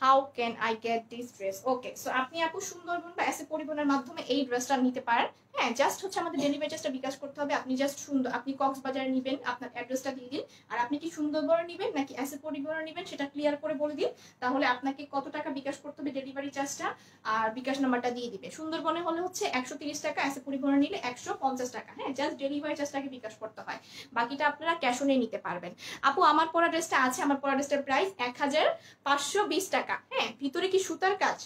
how can I get this dress? Okay, so আপনি আপু সুন্দরবন বা এসে পরিবহনের মাধ্যমে এই ড্রেসটা নিতে পারেন। হ্যাঁ, জাস্ট হচ্ছে আমাদের ডেলিভারি চার্জটা বিকাশ করতে হবে। আপনি জাস্ট আপনি কক্সবাজারে নেবেন, আপনার অ্যাড্রেসটা দিয়ে দিন। আর আপনি কি সুন্দরবনে নেবেন নাকি এসে পরিবহনে নেবেন সেটা ক্লিয়ার করে বলে দিন, তাহলে আপনাকে কত টাকা বিকাশ করতে হবে ডেলিভারি চার্জটা, আর বিকাশ নাম্বারটা দিয়ে দিবে। সুন্দরবনে হলে হচ্ছে 130 টাকা, এসে পরিবহনে নিলে 150 টাকা। হ্যাঁ, জাস্ট ডেলিভারি চার্জটাকে বিকাশ করতে হয়, বাকিটা আপনারা ক্যাশ অনে নিতে পারবেন। আপু আমার পরা ড্রেসটা আছে, আমার পরা ড্রেসটার প্রাইস 1520 টাকা। হ্যাঁ, ভিতরে কি সুতার কাজ?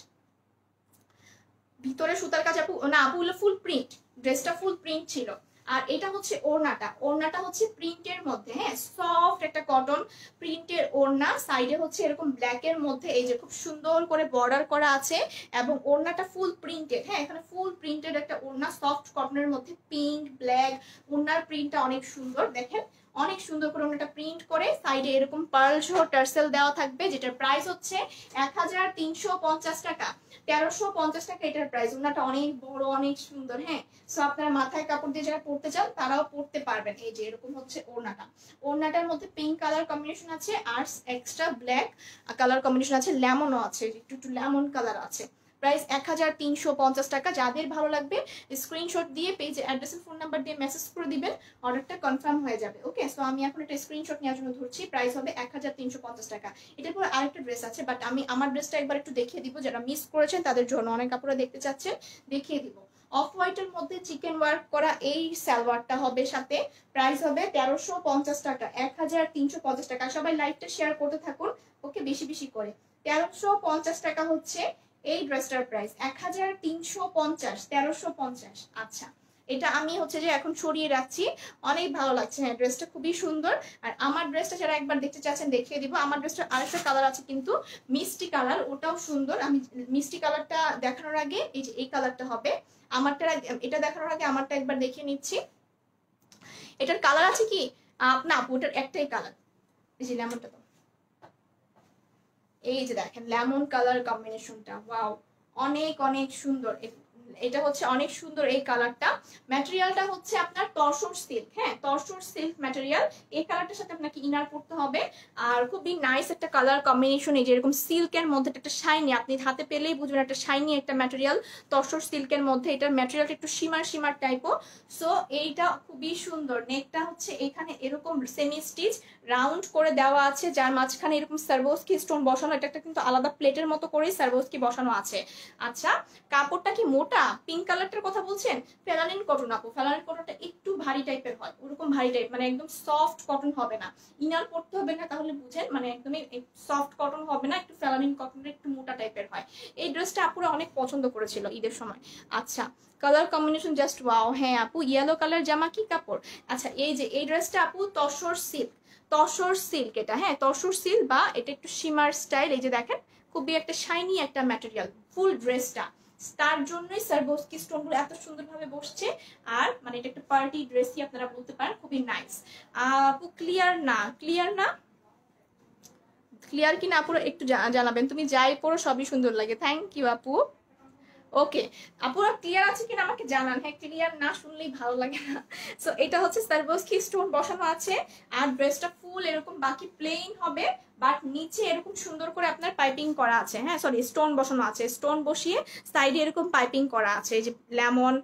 ভিতরে সুতার কাজ আপু না, আপু হলো ফুল প্রিন্ট, ড্রেসটা ফুল প্রিন্ট ছিল। আর এটা হচ্ছে ওড়নাটা, ওড়নাটা হচ্ছে প্রিন্টের মধ্যে। হ্যাঁ, সফট একটা কটন প্রিন্টের ওড়না, সাইডে হচ্ছে এরকম ব্ল্যাকের মধ্যে এই যে খুব সুন্দর করে বর্ডার করা আছে, এবং ওড়নাটা ফুল প্রিন্টেড। হ্যাঁ, এখানে ফুল প্রিন্টেড একটা ওড়না, সফট কটনের মধ্যে পিঙ্ক ব্ল্যাক, ওড়নার প্রিন্টটা অনেক সুন্দর দেখেন, অনেক সুন্দর করে ওনাটা প্রিন্ট করে সাইডে এরকম পার্ল সহ টার্সেল দেওয়া থাকবে, যেটার প্রাইস হচ্ছে 1350 টাকা, 1350 টাকা এটার প্রাইস। ওনাটা অনেক বড়, অনেক সুন্দর। হ্যাঁ, সো আপনারা মাথায় কাপড় দিয়ে যারা পরতে চান তারাও পরতে পারবেন। এই যে এরকম হচ্ছে ওড়নাটা, ওড়নাটার মধ্যে পিঙ্ক কালার কম্বিনেশন আছে, আর এক্সট্রা ব্ল্যাক কালার কম্বিনেশন আছে, লেমনও আছে, একটু একটু লেমন কালার আছে। প্রাইস 1350 টাকা। যাদের ভালো লাগবে স্ক্রিনশট দিয়ে পেজে অ্যাড্রেস ফোন নাম্বার দিয়ে মেসেজ করে দিবেন, অর্ডারটা কনফার্ম হয়ে যাবে। ওকে, সো আমি এখন একটা স্ক্রিনশট নেওয়ার জন্য ধরছি। প্রাইস হবে 1350 টাকা। এটার পর আরেকটা ড্রেস আছে, বাট আমি আমার ড্রেসটা একবার একটু দেখিয়ে দিব, যারা মিস করেছেন তাদের জন্য, অনেক কাপড় দেখতে চাচ্ছেন দেখিয়ে দিব। অফ হোয়াইটের মধ্যে চিকেন ওয়ার্ক করা এই সালোয়ারটা হবে, সাথে প্রাইস হবে 1350 টাকা, 1350 টাকা। সবাই লাইভটা শেয়ার করতে থাকুন, ওকে, বেশি বেশি করে। 1350 টাকা হচ্ছে এই ড্রেসটার প্রাইস, 1350, 1350। আচ্ছা, এটা আমি হচ্ছে যে এখন ছড়িয়ে রাখছি, অনেক ভালো লাগছে। হ্যাঁ, ড্রেসটা খুবই সুন্দর। আর আমার ড্রেসটা যারা একবার দেখতে চাচ্ছেন দেখিয়ে দিব। আমার ড্রেসটার আরেকটা কালার আছে কিন্তু মিষ্টি কালার, ওটাও সুন্দর। আমি মিষ্টি কালারটা দেখানোর আগে এই যে এই কালারটা হবে আমারটা, এটা দেখানোর আগে আমারটা একবার দেখিয়ে নিচ্ছি। এটার কালার আছে কি না আপু, ওটার একটাই কালার, এই যে লেমনটা, তো এই যে দেখেন লেমন কালার কম্বিনেশনটা, ওয়াও অনেক অনেক সুন্দর। এটা হচ্ছে অনেক সুন্দর এই কালারটা। ম্যাটেরিয়ালটা হচ্ছে আপনার তসর সিল্ক, হ্যাঁ তসর সিল্ক ম্যাটেরিয়াল। এই কালারটার সাথে আপনাকে ইনার পড়তে হবে। আর খুবই নাইস একটা কালার কম্বিনেশন, এই যে এরকম সিল্কের মধ্যে একটা শাইনি, আপনি হাতে পেলেই বুঝবেন একটা শাইনি একটা ম্যাটেরিয়াল তসর সিল্কের মধ্যে। এটার ম্যাটেরিয়ালটা একটু শিমার শিমার টাইপও। সো এইটা খুবই সুন্দর। নেকটা হচ্ছে এখানে এরকম সেমি স্টিচ রাউন্ড করে দেওয়া আছে, যার মাঝখানে এরকম সার্ভোস্কি স্টোন বসানো। এটা একটা কিন্তু আলাদা প্লেটের মতো করেই সার্ভোস্কি বসানো আছে। আচ্ছা, কাপড়টা কি মোটা? পিঙ্ক কালারটার কথা বলছেন? ফেলালিন কটন আপু, ফেলালিন কটনটা একটু ভারী টাইপের হয়, ওরকম ভারী টাইপ, মানে একদম সফট কটন হবে না, ইনার পড়তে হবে না, তাহলে বুঝেন মানে একদমই সফট কটন হবে না, একটু ফেলালিন কটনটা একটু মোটা টাইপের হয়। এই ড্রেসটা আপুরা অনেক পছন্দ করেছিল ঈদের সময়। আচ্ছা, কালার কম্বিনেশন জাস্ট ওয়াও। হ্যাঁ আপু, ইয়েলো কালার জামা কি কাপড়? আচ্ছা, এই যে এই ড্রেসটা আপু তসর সিল্ক, তসর সিল্ক এটা, হ্যাঁ তসর সিল্ক, বা এটা একটু শিমার স্টাইল। এই যে দেখেন খুবই একটা শাইনি একটা ম্যাটেরিয়াল ফুল ড্রেসটা, তার জন্যই সার্ভোস্কি স্টোন গুলো এত সুন্দরভাবে বসছে। আর মানে এটা একটা পার্টি ড্রেসই আপনারা বলতে পারেন, খুবই নাইস। আপু ক্লিয়ার না, ক্লিয়ার না, ক্লিয়ার কি না পুরো একটু জানাবেন। তুমি যাই পড়ো সবই সুন্দর লাগে, থ্যাংক ইউ আপু। ওকে, আপুরা ক্লিয়ার আছে কিনা আমাকে জানান। হ্যাঁ, ক্লিয়ার না শুনলেই ভালো লাগে না। সো এটা হচ্ছে সার্ভোস্কি স্টোন বসানো আছে। আর ড্রেসটা ফুল এরকম বাকি প্লেন হবে, বাট নিচে এরকম সুন্দর করে আপনার পাইপিং করা আছে, হ্যাঁ সরি স্টোন বসানো আছে, স্টোন বসিয়ে সাইডে এরকম পাইপিং করা আছে, এই যে লেমন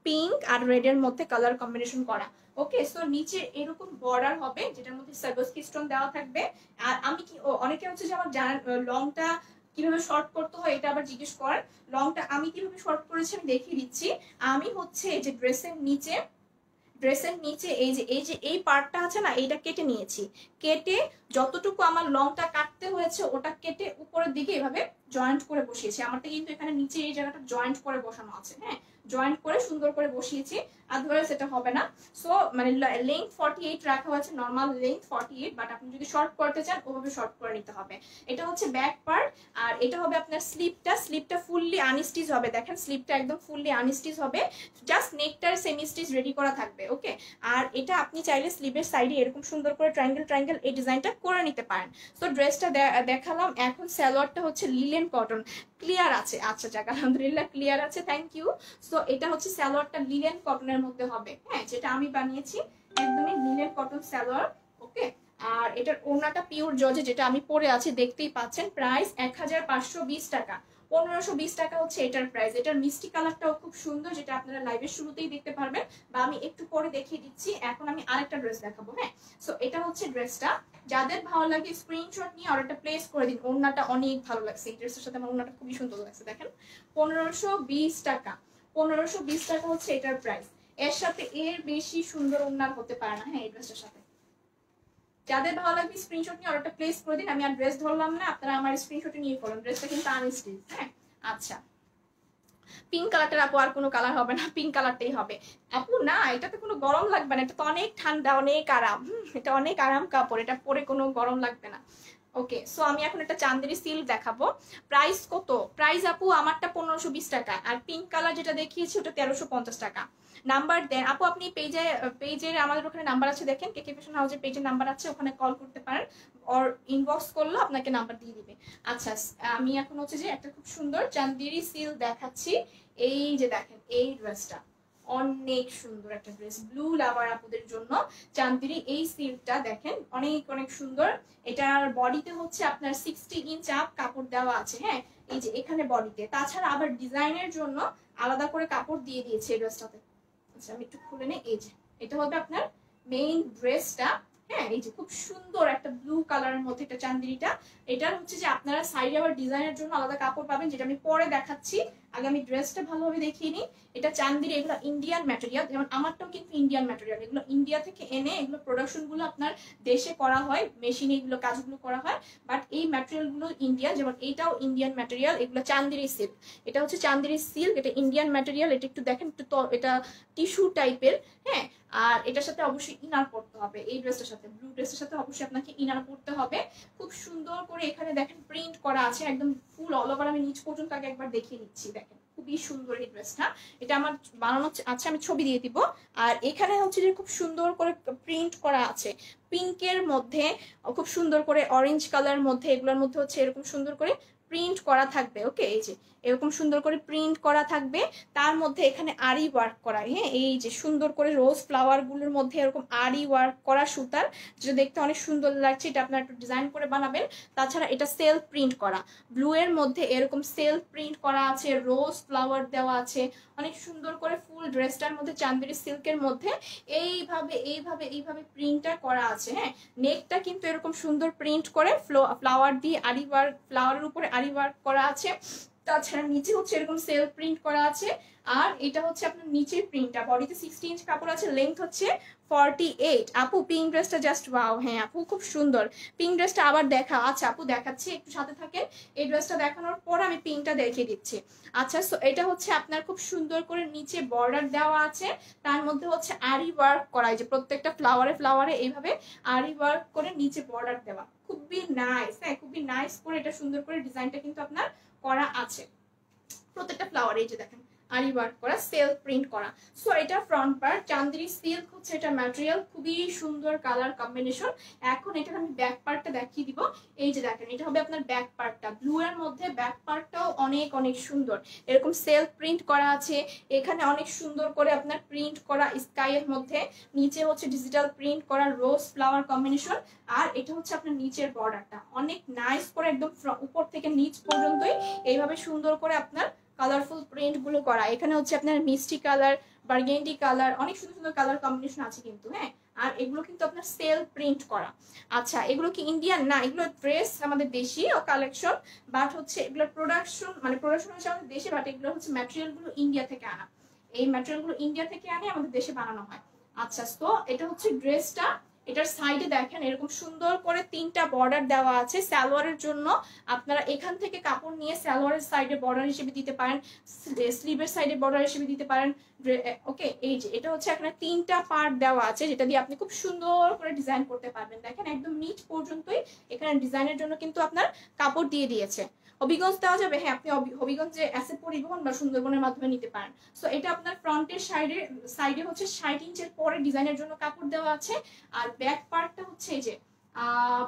পিঙ্ক আর রেড এর মধ্যে কালার কম্বিনেশন করা। ওকে, সো নিচে এরকম বর্ডার হবে যেটার মধ্যে সার্ভোস্কি স্টোন দেওয়া থাকবে। আর আমি কি অনেকে হচ্ছে যে আমার জানার লংটা কিভাবে শর্ট করতে হয় এটা আবার জিজ্ঞেস করেন। লংটা আমি কিভাবে শর্ট করেছি আমি দেখিয়ে দিচ্ছি। আমি হচ্ছে এই যে ড্রেসের নিচে এই পার্টটা আছে না, এইটা কেটে নিয়েছি। কেটে যতটুকু আমার লংটা কাটতে হয়েছে ওটা কেটে উপরের দিকে এভাবে জয়েন্ট করে বসিয়েছি। আমারটা কিন্তু এখানে নিচে এই জায়গাটা জয়েন্ট করে বসানো আছে, হ্যাঁ জয়েন্ট করে সুন্দর করে বসিয়েছি, আদারওয়াইজ এটা হবে না। সো মানে লেন্থ 48 রাখা হয়েছে, নর্মাল লেন্থ 48, বাট আপনি যদি শর্ট করতে চান ওভাবে শর্ট করে নিতে হবে। এটা হচ্ছে ব্যাক পার্ট। আর এটা হবে আপনার স্লিপটা ফুললি আনস্টিচ হবে, দেখেন স্লিপটা একদম ফুললি আনস্টিচ হবে, just nectar semi stitch ready করা থাকবে। ওকে, আর এটা আপনি চাইলে স্লিভের সাইডে এরকম সুন্দর করে ট্রায়াঙ্গেল এই ডিজাইনটা করে নিতে পারেন। সো ড্রেসটা দেখালাম। এখন সালোয়ারটা হচ্ছে লিলেন কটন, ক্লিয়ার আছে? আচ্ছা যাক, আলহামদুলিল্লাহ ক্লিয়ার আছে, থ্যাংক ইউ। সো এটা হচ্ছে সালোয়ারটা লিলেন কটনের মধ্যে হবে, হ্যাঁ যেটা আমি বানিয়েছি একদমই লিলেন কটন সালোয়ার। ওকে, আর এটার ওড়নাটা পিওর জর্জেট, যেটা আমি পরে আছি দেখতেই পাচ্ছেন। প্রাইস 1520 টাকা, 1520 টাকা হচ্ছে এটার প্রাইস। এটার মিষ্টি কালারটাও খুব সুন্দর, যেটা আপনারা লাইভের শুরুতেই দেখতে পারবেন, বা আমি একটু পরে দেখিয়ে দিচ্ছি। এখন আমি আরেকটা ড্রেস দেখাবো, হ্যাঁ সো এটা হচ্ছে ড্রেসটা। যাদের ভালো লাগে স্ক্রিনশট নিয়ে অর্ডারটা প্লেস করে দিন। ওড়নাটা অনেক ভালো লাগছে, এই ড্রেসের সাথে আমার ওড়নাটা খুবই সুন্দর লাগছে। দেখেন 1520 টাকা, 1520 টাকা হচ্ছে এটার প্রাইস। এর সাথে এর বেশি সুন্দর ওড়নার হতে পারে না, হ্যাঁ এই ড্রেসের সাথে। যাদের ভালো লাগবে স্ক্রিনশট নিয়ে অর্ডারটা প্লেস করে দিন। আমি আর ড্রেস ধরলাম না, আপনারা আমার স্ক্রিনশটে নিয়ে ফেলুন। ড্রেসটা কিন্তু আনস্টিচ, হ্যাঁ। আচ্ছা, পিঙ্ক কালারটার আপু আর কোনো কালার হবে না, পিঙ্ক কালারটাই হবে। আপু না, এটাতে কোনো গরম লাগবে না, এটা তো অনেক ঠান্ডা, অনেক আরাম, এটা অনেক আরাম কাপড়, এটা পরে কোনো গরম লাগবে না। ওকে, সো আমি এখন একটা চান্দেরি সিল্ক দেখাবো। প্রাইস কত? প্রাইস আপু আমারটা 1520 টাকা, আর পিঙ্ক কালার যেটা দেখিয়েছি ওটা 1350 টাকা। নাম্বার দেন আপু, আপনি পেজের আমাদের ওখানে নাম্বার আছে, দেখেন কেকে ফ্যাশন হাউসের পেজের নাম্বার আছে, ওখানে কল করতে পারেন, অর ইনবক্স করলে আপনাকে নাম্বার দিয়ে দিবে। আচ্ছা, আমি এখন হচ্ছে যে একটা খুব সুন্দর চান্দেরি সিল্ক দেখাচ্ছি। এই যে দেখেন এই ড্রেসটা অনেক সুন্দর একটা ড্রেস, ব্লু লাভার আপুদের জন্য চান্দেরি এই সিল্কটা দেখেন অনেক অনেক সুন্দর। এটার বডিতে হচ্ছে আপনার 60 ইঞ্চ আপ কাপড় দেওয়া আছে, হ্যাঁ এই যে এখানে বডিতে। তাছাড়া আবার ডিজাইনের জন্য আলাদা করে কাপড় দিয়ে দিয়েছে এই ড্রেসটাতে। আচ্ছা আমি একটু খুলে নেই, এই যে এটা হবে আপনার মেইন ড্রেসটা, হ্যাঁ এই যে খুব সুন্দর একটা ব্লু কালারের মধ্যে এটা চান্দেরিটা। এটার হচ্ছে যে আপনারা সাইডে আবার ডিজাইনের জন্য আলাদা কাপড় পাবেন, যেটা আমি পরে দেখাচ্ছি। আগে আমি ড্রেসটা ভালোভাবে দেখিয়ে নিই। এটা চান্দেরি, এগুলো ইন্ডিয়ান ম্যাটেরিয়াল, যেমন আমারটাও কিন্তু ইন্ডিয়ান ম্যাটেরিয়াল। এগুলো ইন্ডিয়া থেকে এনে এগুলো প্রোডাকশন গুলো আপনার দেশে করা হয়, মেশিনে এগুলো কাজগুলো করা হয়, বাট এই ম্যাটেরিয়াল গুলো ইন্ডিয়া। যেমন এইটাও ইন্ডিয়ান ম্যাটেরিয়াল, এগুলো চান্দেরি সিল্ক। এটা হচ্ছে চান্দেরি সিল্ক, এটা ইন্ডিয়ান ম্যাটেরিয়াল। এটা একটু দেখেন একটু, এটা টিস্যু টাইপের, হ্যাঁ। আর এটার সাথে অবশ্যই ইনার পড়তে হবে, এই ড্রেসটার সাথে, ব্লু ড্রেসের সাথে অবশ্যই আপনাকে ইনার পড়তে হবে। খুব সুন্দর করে এখানে দেখেন প্রিন্ট করা আছে একদম ফুল অল ওভার। আমি নিচ পর্যন্ত আগে একবার দেখিয়ে নিচ্ছি, দেখেন খুবই সুন্দর এই ড্রেসটা। এটা আমার বানানো আছে, আমি ছবি দিয়ে দিব। আর এখানে হচ্ছে যে খুব সুন্দর করে প্রিন্ট করা আছে পিঙ্কের মধ্যে, খুব সুন্দর করে অরেঞ্জ কালার মধ্যে, এগুলোর মধ্যে হচ্ছে এরকম সুন্দর করে প্রিন্ট করা থাকবে। ওকে, এই যে এরকম সুন্দর করে প্রিন্ট করা থাকবে, তার মধ্যে এখানে আরি ওয়ার্ক করা। হ্যাঁ, এই যে সুন্দর করে রোজ ফ্লাওয়ার গুলোর মধ্যে এরকম আরি ওয়ার্ক করা সুতার, যেটা দেখতে অনেক সুন্দর লাগছে। এটা আপনারা একটু ডিজাইন করে বানাবেন। তাছাড়া এটা সেলফ প্রিন্ট করা, ব্লু এর মধ্যে এরকম সেলফ প্রিন্ট করা আছে, রোজ ফ্লাওয়ার দেওয়া আছে অনেক সুন্দর করে। ফুল ড্রেসটার মধ্যে চান্দেরি সিল্কের মধ্যে এইভাবে এইভাবে এইভাবে প্রিন্টটা করা আছে। হ্যাঁ, নেকটা কিন্তু এরকম সুন্দর প্রিন্ট করে ফ্লাওয়ার দিয়ে আরি ওয়ার্ক, ফ্লাওয়ারের উপরে আরি ওয়ার্ক করা আছে। তাছাড়া নিচে হচ্ছে এরকম সেলফ প্রিন্ট করা আছে। আর এটা হচ্ছে আপনার নিচের প্রিন্টটা, বডিতে 60 ইঞ্চ কাপড় আছে, লেন্থ হচ্ছে 48। আপু পিঙ্ক ড্রেসটা জাস্ট ওয়াও। হ্যাঁ আপু খুব সুন্দর। পিঙ্ক ড্রেসটা আবার দেখা, আচ্ছা আপু দেখাচ্ছি, একটু সাথে থাকেন। এই ড্রেসটা দেখানোর পর আমি পিঙ্কটা দেখিয়ে দিচ্ছি। আচ্ছা, সো এটা হচ্ছে আপনার খুব সুন্দর করে নিচে বর্ডার দেওয়া আছে, তার মধ্যে হচ্ছে আরি ওয়ার্ক করা, যে প্রত্যেকটা ফ্লাওয়ারে ফ্লাওয়ারে এইভাবে আরি ওয়ার্ক করে নিচে বর্ডার দেওয়া, খুবই নাইস। হ্যাঁ, খুবই নাইস করে এটা সুন্দর করে ডিজাইনটা কিন্তু আপনার করা আছে। প্রত্যেকটা ফ্লাওয়ার এই যে দেখেন আরি ওয়ার্ক করা, সেলফ প্রিন্ট করা। সো এটা ফ্রন্ট পার্ট, চান্দেরি সিল্ক হচ্ছে এটা ম্যাটেরিয়াল, খুবই সুন্দর কালার কম্বিনেশন। এখন এটার আমি ব্যাক পার্টটা দেখিয়ে দিব। এই যে দেখেন, এটা হবে আপনার ব্যাক পার্টটা, ব্লু এর মধ্যে ব্যাক পার্টটাও অনেক অনেক সুন্দর, এরকম সেলফ প্রিন্ট করা আছে। এখানে অনেক সুন্দর করে আপনার প্রিন্ট করা স্কাই এর মধ্যে, নিচে হচ্ছে ডিজিটাল প্রিন্ট করা রোজ ফ্লাওয়ার কম্বিনেশন। আর এটা হচ্ছে আপনার নিচের বর্ডারটা অনেক নাইস করে, একদম উপর থেকে নিচ পর্যন্তই এইভাবে সুন্দর করে আপনার কালারফুল প্রিন্ট গুলো করা। এখানে হচ্ছে আপনার মিষ্টি কালার, বার্গেন্ডি কালার, অনেক সুন্দর সুন্দর কালার কম্বিনেশন আছে কিন্তু। হ্যাঁ, আর এগুলো কিন্তু আপনার সেলফ প্রিন্ট করা। আচ্ছা, এগুলো কি ইন্ডিয়ান না, এগুলো ড্রেস আমাদের দেশি কালেকশন, বাট হচ্ছে এগুলোর প্রোডাকশন মানে প্রোডাকশন হচ্ছে আমাদের দেশে, বাট এগুলো হচ্ছে ম্যাটেরিয়াল গুলো ইন্ডিয়া থেকে আনা। এই ম্যাটেরিয়াল গুলো ইন্ডিয়া থেকে আনে আমাদের দেশে বানানো হয়। আচ্ছা, তো এটা হচ্ছে ড্রেসটা। এটার সাইডে দেখেন এরকম সুন্দর করে 3টা বর্ডার দেওয়া আছে সালোয়ারের জন্য। আপনারা এখান থেকে কাপড় নিয়ে সালোয়ারের সাইডে বর্ডার হিসেবে দিতে পারেন, স্লিভের সাইডে বর্ডার হিসেবে দিতে পারেন। ওকে, এই যে এটা হচ্ছে এখানে 3টা পার্ট দেওয়া আছে, যেটা দিয়ে আপনি খুব সুন্দর করে ডিজাইন করতে পারবেন। দেখেন একদম নিচ পর্যন্তই এখানে ডিজাইনের জন্য কিন্তু আপনার কাপড় দিয়ে দিয়েছে। হবিগঞ্জ দেওয়া যাবে, হ্যাঁ আপনি হবিগঞ্জে অ্যাসেট পরিবহন বা সুন্দরবনের মাধ্যমে নিতে পারেন। সো এটা আপনার ফ্রন্টের সাইডে হচ্ছে 60 ইঞ্চের পরে ডিজাইনের জন্য কাপড় দেওয়া আছে। আর ব্যাক পার্টটা হচ্ছে এই যে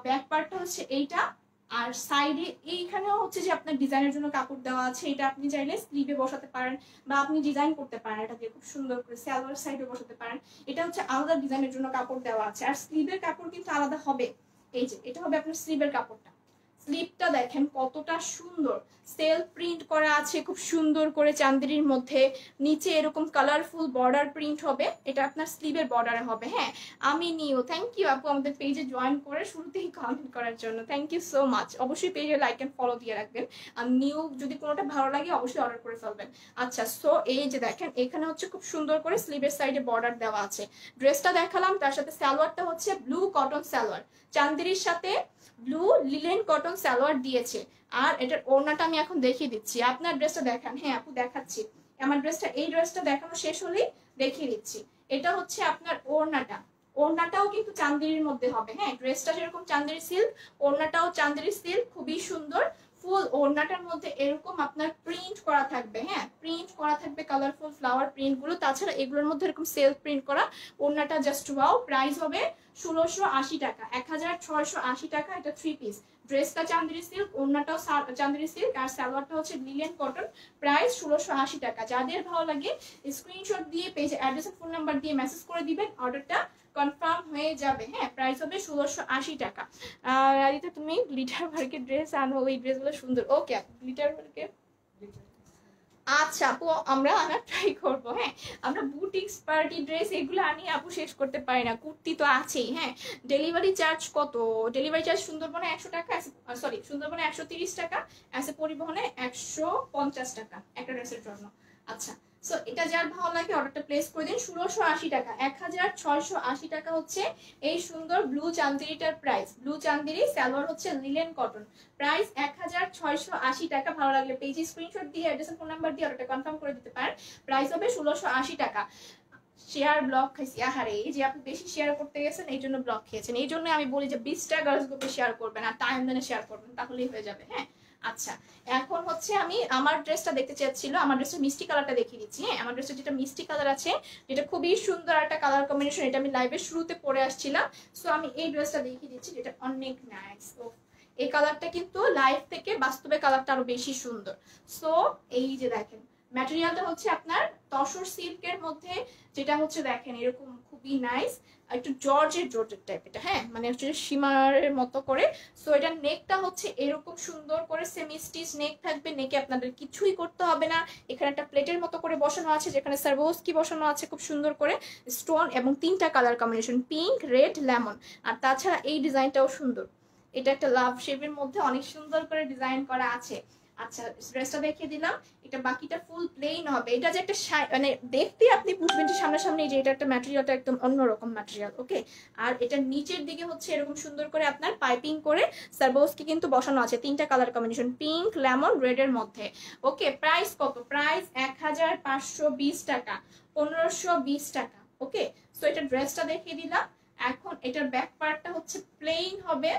ব্যাক পার্টটা হচ্ছে এইটা। আর সাইডে এইখানেও হচ্ছে যে আপনার ডিজাইনের জন্য কাপড় দেওয়া আছে, এটা আপনি চাইলে স্লিভে বসাতে পারেন বা আপনি ডিজাইন করতে পারেন, এটা দিয়ে খুব সুন্দর করে সালোয়ার সাইডে বসাতে পারেন। এটা হচ্ছে আলাদা ডিজাইনের জন্য কাপড় দেওয়া আছে, আর স্লিভের কাপড় কিন্তু আলাদা হবে। এই যে এটা হবে আপনার স্লিভের কাপড়টা। স্লিপটা দেখেন কতটা সুন্দর, সেলফ প্রিন্ট করা আছে খুব সুন্দর করে চান্দেরির মধ্যে, নিচে এরকম কালারফুল বর্ডার প্রিন্ট হবে, এটা আপনার স্লিভের বর্ডারে হবে। হ্যাঁ, আমি নিউ, থ্যাংক ইউ আপু আমাদের পেজে জয়েন করে শুরুতেই কমেন্ট করার জন্য, থ্যাংক ইউ সো মাচ। অবশ্যই পেজে লাইক এন্ড ফলো দিয়ে রাখবেন, আর নিউ যদি কোনোটা ভালো লাগে অবশ্যই অর্ডার করে ফেলবেন। আচ্ছা, সো এই যে দেখেন এখানে হচ্ছে খুব সুন্দর করে স্লিভের সাইডে বর্ডার দেওয়া আছে। ড্রেসটা দেখালাম, তার সাথে সালোয়ারটা হচ্ছে ব্লু কটন সালোয়ার, চান্দেরির সাথে ব্লু লিলেন কটন সালোয়ার দিয়েছে। আর এটার ওড়নাটা আমি এখন দেখিয়ে দিচ্ছি। আপনার ড্রেসটা দেখান। হ্যাঁ আপু দেখাচ্ছি, আমার ড্রেসটা, এই ড্রেসটা দেখানো শেষ হলেই দেখিয়ে দিচ্ছি। এটা হচ্ছে আপনার ওড়নাটা, ওড়নাটাও কিন্তু চান্দেরির মধ্যে হবে। হ্যাঁ, ড্রেসটা যেরকম চান্দেরি সিল্ক, ওড়নাটাও চান্দেরি সিল্ক, খুবই সুন্দর। ফুল ওড়নাটার মধ্যে এরকম আপনার প্রিন্ট করা থাকবে। হ্যাঁ, প্রিন্ট করা থাকবে কালারফুল ফ্লাওয়ার প্রিন্ট গুলো। তাছাড়া এগুলোর মধ্যে এরকম সেলফ প্রিন্ট করা। ওড়নাটা জাস্ট ওয়াও। প্রাইস হবে 1680 টাকা, 1680 টাকা। এটা 3 পিস। ড্রেসটা চান্দেরি সিল্ক, ওড়নাটাও চান্দেরি সিল্ক, আর সালোয়ারটা হচ্ছে লিলেন কটন। প্রাইস 1680 টাকা। যাদের ভালো লাগে স্ক্রিনশট দিয়ে পেজে অ্যাড্রেস আর ফোন নাম্বার দিয়ে মেসেজ করে দিবেন, অর্ডারটা কনফার্ম হয়ে যাবে। হ্যাঁ, প্রাইস হবে 1680 টাকা। রাধিতা তুমি গ্লিটার ওয়ার্কের ড্রেস আনো, ওই ড্রেসগুলো সুন্দর। ওকে, গ্লিটার ওয়ার্কের আচ্ছা আপু আমরা আনার ট্রাই করবো। হ্যাঁ, আমরা বুটিক্স পার্টি ড্রেস এগুলো আনি আপু, শেষ করতে পারি না, কুর্তি তো আছেই। হ্যাঁ, ডেলিভারি চার্জ কত? ডেলিভারি চার্জ সুন্দরবনে 100 টাকা, সরি সুন্দরবনে 130 টাকা, এসে পরিবহনে 150 টাকা একটা ড্রেসের জন্য। আচ্ছা, সো এটা যার ভালো লাগে অর্ডারটা প্লেস করে দিন। 1680 টাকা, 1680 টাকা হচ্ছে এই সুন্দর ব্লু চান্দেরিটার প্রাইস। ব্লু চান্দেরি, সালোয়ার হচ্ছে লিলেন কটন, প্রাইস 1680 টাকা। ভালো লাগলে পেজে স্ক্রিনশট দিয়ে অ্যাড্রেস ফোন নাম্বার দিয়ে অর্ডারটা কনফার্ম করে দিতে পারেন। প্রাইস হবে 1680 টাকা। শেয়ার ব্লক খাইছি, আহারে এই যে আপনি বেশি শেয়ার করতে গেছেন এই জন্য ব্লক খেয়েছেন। এই জন্য আমি বলি যে 20টা গার্লস গ্রুপে শেয়ার করবেন আর টাইম দেনে শেয়ার করবেন, তাহলেই হয়ে যাবে। হ্যাঁ, আচ্ছা, এখন হচ্ছে আমি আমার ড্রেসটা দেখতে চাচ্ছিল, আমার ড্রেসের মিষ্টি কালারটা দেখিয়ে দিচ্ছি। হ্যাঁ, আমার ড্রেসের যেটা মিষ্টি কালার আছে, যেটা খুবই সুন্দর একটা কালার কম্বিনেশন, এটা আমি লাইভের শুরুতে পরে আসছিলাম। সো আমি এই ড্রেসটা দেখিয়ে দিচ্ছি, যেটা অনেক নাইস। ও, এই কালারটা কিন্তু লাইভ থেকে বাস্তবে কালারটা আরো বেশি সুন্দর। সো এই যে দেখেন, ম্যাটেরিয়ালটা হচ্ছে আপনার তসর সিল্কের মধ্যে, যেটা হচ্ছে দেখেন এরকম খুবই নাইস, একটু জর্জের টাইপ এটা। হ্যাঁ, মানে হচ্ছে সীমারের মতো করে। সো এটা নেকটা হচ্ছে এরকম সুন্দর করে সেমি স্টিচ নেক থাকবে। নেকে আপনাদের কিছুই করতে হবে না। এখানে একটা প্লেটের মতো করে বসানো আছে, যেখানে সার্ভোস্কি বসানো আছে খুব সুন্দর করে স্টোন, এবং 3টা colour combination, pink, red, lemon. আর তাছাড়া এই ডিজাইনটাও সুন্দর, এটা একটা লাভ শেপের মধ্যে অনেক সুন্দর করে ডিজাইন করা আছে। আচ্ছা, ড্রেসটা দেখিয়ে দিলাম, এটা বাকিটা ফুল প্লেন হবে। এটা যে একটা মানে দেখতে আপনি বুঝবেন যে সামনাসামনি যে এটা একটা ম্যাটেরিয়ালটা একদম অন্যরকম ম্যাটেরিয়াল। ওকে, আর এটার নিচের দিকে হচ্ছে এরকম সুন্দর করে আপনার পাইপিং করে সার্ভোস্কি কিন্তু বসানো আছে, 3টা colour combination, pink, lemon, red এর মধ্যে। ওকে, প্রাইস কত? প্রাইস 1520 টাকা, 1520 টাকা। ওকে, সো এটা ড্রেসটা দেখিয়ে দিলাম। এখন এটার ব্যাক পার্টটা হচ্ছে প্লেন হবে,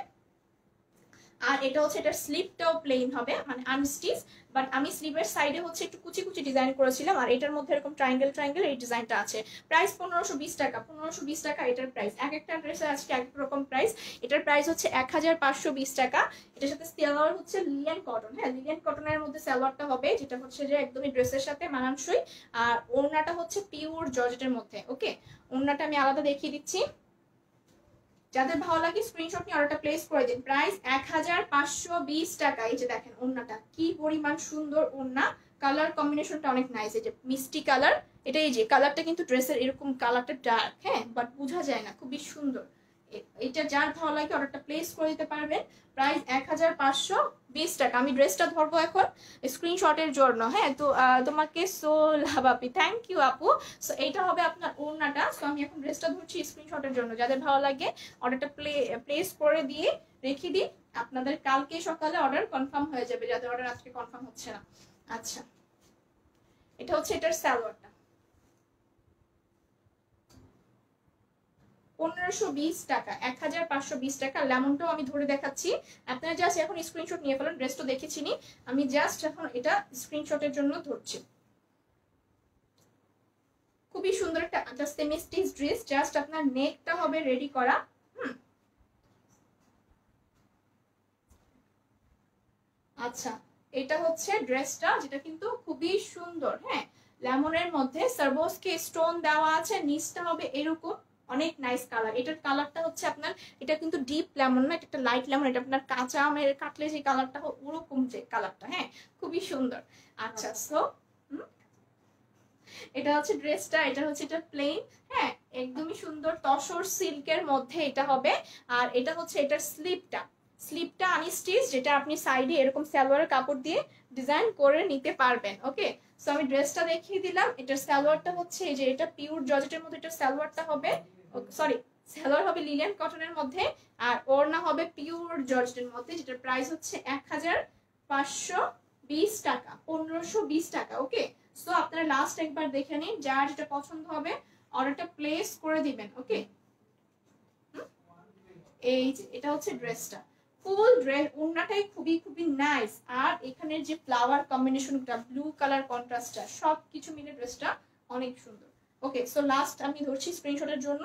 আর এটা হচ্ছে এটার স্লিপটাও প্লেন হবে, মানে আনস্টিচ। বাট আমি স্লিভের সাইডে হচ্ছে একটু কুচি কুচি ডিজাইন করেছিলাম, আর এটার মধ্যে এরকম ট্রায়াঙ্গেল এই ডিজাইনটা আছে। প্রাইস 1520 টাকা, 1520 টাকা এটার প্রাইস। এক একটা ড্রেসের আজকে এক রকম প্রাইস। এটার প্রাইস হচ্ছে 1520 টাকা। এটার সাথে সালোয়ার হচ্ছে লিনেন কটন। হ্যাঁ, লিনেন কটনের মধ্যে সালোয়ারটা হবে, যেটা হচ্ছে যে একদমই ড্রেসের সাথে মানানসই। আর ওড়নাটা হচ্ছে পিওর জর্জেটের মধ্যে। ওকে, ওড়নাটা আমি আলাদা দেখিয়ে দিচ্ছি। যাদের ভালো লাগে স্ক্রিনশট নিয়ে অর্ডারটা প্লেস করে দিন। প্রাইস 1520 টাকা। এই যে দেখেন ওড়নাটা কি পরিমাণ সুন্দর ওড়না, কালার কম্বিনেশনটা অনেক নাইস। এই যে মিষ্টি কালার, এটা এই যে কালারটা কিন্তু ড্রেসের এরকম কালারটা ডার্ক, হ্যাঁ, বাট বোঝা যায় না, খুবই সুন্দর। এটা যার ভালো লাগে অর্ডারটা প্লেস করে দিতে পারবেন। প্রাইস 1520 টাকা। আমি ড্রেসটা ধরবো এখন স্ক্রিনশটের জন্য। হ্যাঁ, তো তোমাকে so love Api, thank you আপু। সো এইটা হবে আপনার ওড়নাটা। সো আমি এখন ড্রেসটা ধরছি স্ক্রিনশটের জন্য। যাদের ভালো লাগে অর্ডারটা প্লেস করে দিয়ে রেখে দিই, আপনাদের কালকে সকালে অর্ডার কনফার্ম হয়ে যাবে, যাদের অর্ডার আজকে কনফার্ম হচ্ছে না। আচ্ছা, এটা হচ্ছে এটার সালোয়ারটা, 1520 টাকা, 1520 টাকা। লেমনটাও আমি ধরে দেখাচ্ছি, আপনারা জাস্ট এখন স্ক্রিনশট নিয়ে ফেলেন। ড্রেসটা দেখেছি নি, আমি জাস্ট এখন এটা স্ক্রিনশটের জন্য ধরছি। খুবই সুন্দর একটা সেমি স্টিচ ড্রেস, জাস্ট আপনার নেকটা হবে রেডি করা। আচ্ছা, এটা হচ্ছে ড্রেসটা, যেটা কিন্তু খুবই সুন্দর। হ্যাঁ, লেমনের মধ্যে সার্ভোস্কি স্টোন দেওয়া আছে, নিচটা হবে এরকম অনেক নাইস কালার। এটার কালারটা হচ্ছে আপনার, এটা কিন্তু ডিপ লেমন না, এটা একটা লাইট লেমন। এটা আপনার কাঁচা আমের কাটলে যে কালারটা হয় ওরকম যে কালারটা। হ্যাঁ, খুবই সুন্দর। আচ্ছা, সো এটা হচ্ছে ড্রেসটা, এটা হচ্ছে এটা প্লেন। হ্যাঁ, একদমই সুন্দর তসর সিল্কের মধ্যে এটা হবে। আর এটা হচ্ছে এটার স্লিপটা আনস্টিচ, যেটা আপনি সাইডে এরকম সালোয়ারের কাপড় দিয়ে ডিজাইন করে নিতে পারবেন। ওকে, সো আমি ড্রেসটা দেখিয়ে দিলাম। এটার সালোয়ারটা হচ্ছে এই যে এটা পিওর জর্জেটের মধ্যে এটার সালোয়ারটা হবে, সরি সালোয়ার হবে লিনেন কটনের মধ্যে, আর ওড়না হবে পিওর জর্জেটের মধ্যে, যেটার প্রাইস হচ্ছে 1520 টাকা, 1520 টাকা। ওকে, সো আপনারা লাস্ট একবার দেখে নিন, যার যেটা পছন্দ হবে অর্ডারটা প্লেস করে দিবেন। ওকে, এই যে এটা হচ্ছে ড্রেসটা, ফুল ড্রেস। ওড়নাটাই খুবই খুবই নাইস। আর এখানের যে ফ্লাওয়ার কম্বিনেশনটা, ব্লু কালার কন্ট্রাস্টটা, সবকিছু মিলে ড্রেসটা অনেক সুন্দর। ওকে, সো লাস্ট আমি ধরছি স্ক্রিনশটের জন্য।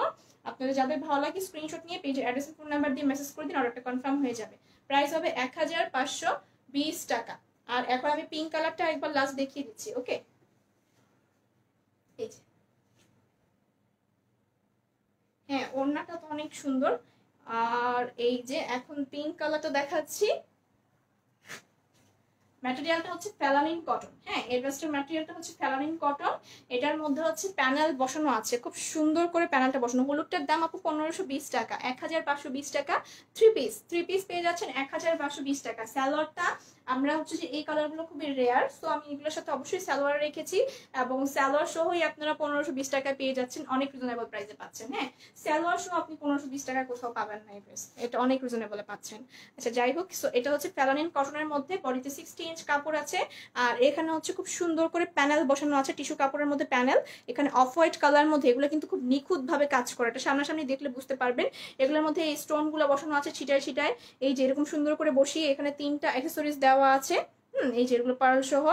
আপনাদের যাদের ভালো লাগে স্ক্রিনশট নিয়ে পেজে অ্যাড্রেস ফোন নাম্বার দিয়ে মেসেজ করে দিন, অর্ডারটা কনফার্ম হয়ে যাবে। প্রাইস হবে 1520 টাকা। আর এখন আমি পিঙ্ক কালারটা একবার লাস্ট দেখিয়ে দিচ্ছি। ওকে, এই যে, হ্যাঁ, ওড়নাটা তো অনেক সুন্দর। আর এই যে এখন পিঙ্ক কালারটা দেখাচ্ছি, ম্যাটেরিয়ালটা হচ্ছে ফেলানিন কটন। হ্যাঁ, এই ড্রেসটার ম্যাটেরিয়ালটা হচ্ছে ফেলানিন কটন। এটার মধ্যে হচ্ছে প্যানেল বসানো আছে, খুব সুন্দর করে প্যানেলটা বসানো। হলুদটার দাম আপু 1520 টাকা, 1520 টাকা। থ্রি পিস পেয়ে যাচ্ছেন 1520 টাকা। সালোয়ারটা আমরা হচ্ছে যে এই কালারগুলো খুবই রেয়ার, সো আমি এগুলোর সাথে অবশ্যই সালোয়ার রেখেছি, এবং সালোয়ার সহই আপনারা 1520 টাকায় পেয়ে যাচ্ছেন, অনেক রিজনেবল প্রাইসে পাচ্ছেন। হ্যাঁ, সালোয়ার সহ আপনি 1520 টাকা কোথাও পাবেন না এই ড্রেস, এটা অনেক রিজনেবলে পাচ্ছেন। আচ্ছা, যাই হোক, সো এটা হচ্ছে ফেলানিন কটনের মধ্যে, বডিতে 16 ইঞ্চ কাপড় আছে। আর এখানে হচ্ছে খুব সুন্দর করে প্যানেল বসানো আছে, টিস্যু কাপড়ের মধ্যে প্যানেল। এখানে অফ হোয়াইট কালার মধ্যে, এগুলো কিন্তু খুব নিখুঁত ভাবে কাজ করে, এটা সামনাসামনি দেখলে বুঝতে পারবেন। এগুলোর মধ্যে এই স্টোন গুলো বসানো আছে ছিটায় ছিটায়, এই যে এরকম সুন্দর করে বসিয়ে এখানে 3টা অ্যাক্সেসরিজ দেওয়া আছে। এই যে এগুলো পার্ল সহ।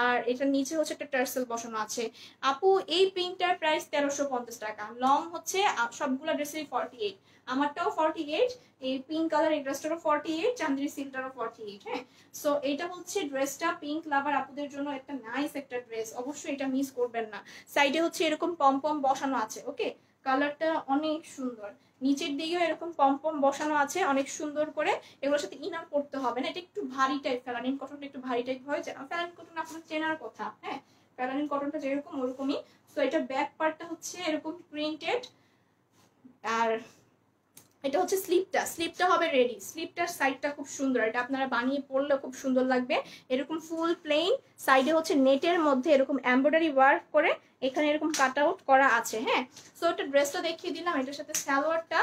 আর এটা নিচে হচ্ছে একটা টার্সেল বসানো আছে। আপু এই পিঙ্কটার প্রাইস 1350 টাকা। লং হচ্ছে সবগুলো ড্রেসেরই 48, আমারটাও 48, এই পিঙ্ক কালার এই ড্রেসটারও 48, চান্দ্রি সিল্কটারও 48। হ্যাঁ, সো এটা হচ্ছে ড্রেসটা পিঙ্ক লাভার আপুদের জন্য একটা নাইস একটা ড্রেস, অবশ্যই এটা মিস করবেন না। সাইডে হচ্ছে এরকম পম পম বসানো আছে, ওকে, কালারটা অনেক সুন্দর। নিচের দিকেও এরকম পম পম বসানো আছে অনেক সুন্দর করে। এগুলোর সাথে ইনার করতে হবে না, এটা একটু ভারী টাইপ, ফেলানিন কটনটা একটু ভারী টাইপ হয়। ফেলানিন কটন আপনার চেনার কথা, হ্যাঁ, ফেলানিন কটনটা যেরকম ওরকমই। তো এটা ব্যাক পার্টটা হচ্ছে এরকম প্রিন্টেড, আর এটা হচ্ছে স্লিপটা হবে রেডি। স্লিপটার সাইডটা খুব সুন্দর, এটা আপনারা বানিয়ে পরলে খুব সুন্দর লাগবে। এরকম ফুল প্লেন, সাইডে হচ্ছে নেটের মধ্যে এরকম এমব্রয়ডারি ওয়ার্ক করে এখানে এরকম কাট আউট করা আছে। হ্যাঁ, সো এটা ড্রেসটা দেখিয়ে দিলাম, এটার সাথে সালোয়ারটা